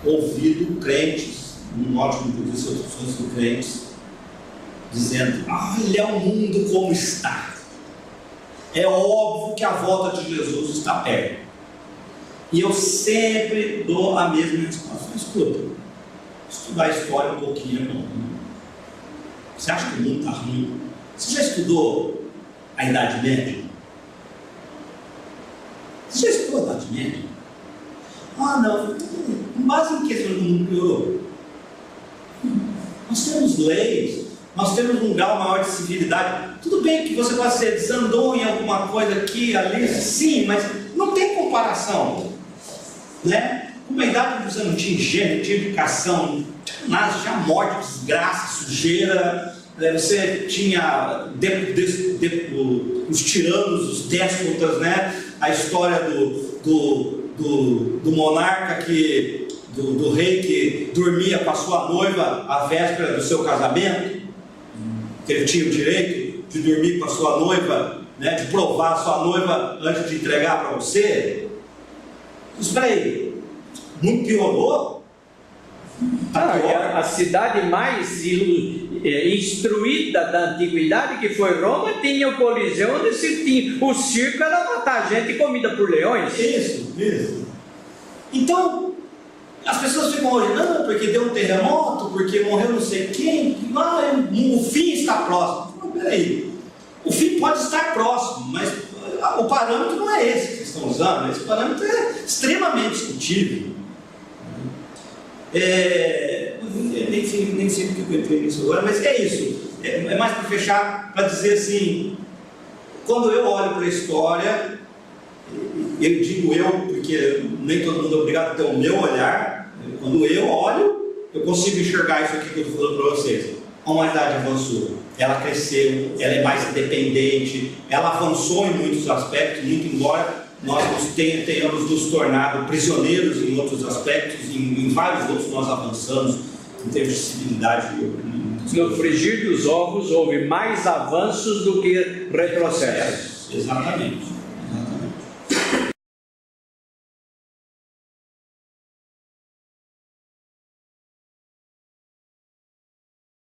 ouvido crentes, num ótimo por isso, outras pessoas são crentes, dizendo: olha o mundo como está. É óbvio que a volta de Jesus está perto. E eu sempre dou a mesma resposta. Escuta, estudar a história um pouquinho é bom. Você acha que o mundo está ruim? Você já estudou a Idade Média? Você já estudou a Idade Média? Ah, não. Com base em que o mundo piorou? Nós temos leis, nós temos um grau maior de civilidade. Tudo bem que você pode ser desandou em alguma coisa aqui, ali, sim, mas não tem comparação, né? Com uma idade que você não tinha higiene, não tinha educação, nada, tinha morte, desgraça, sujeira, você tinha os tiranos, os déspotas, né? A história do monarca do rei que dormia com a sua noiva à véspera do seu casamento, que ele tinha o direito de dormir com a sua noiva, né? De provar a sua noiva antes de entregar para você. Espera aí, não piorou? A cidade mais instruída da antiguidade, que foi Roma, tinha o Coliseu, onde se tinha o circo, era matar gente comida por leões. Isso. Então, as pessoas ficam hoje, não, porque deu um terremoto, porque morreu não sei quem, o fim está próximo. Não, peraí, o fim pode estar próximo, mas o parâmetro não é esse que vocês estão usando. Esse parâmetro é extremamente discutível. Nem sei porque eu entrei nisso agora, mas é isso. É mais para fechar, para dizer assim: quando eu olho para a história, eu digo eu, porque nem todo mundo é obrigado a ter o meu olhar. Quando eu olho, eu consigo enxergar isso aqui que eu estou falando para vocês. A humanidade avançou, ela cresceu, ela é mais independente, ela avançou em muitos aspectos, muito embora nós tenhamos nos tornado prisioneiros em outros aspectos, em vários outros nós avançamos em termos de civilidade. No frigir dos ovos houve mais avanços do que retrocessos. Exatamente.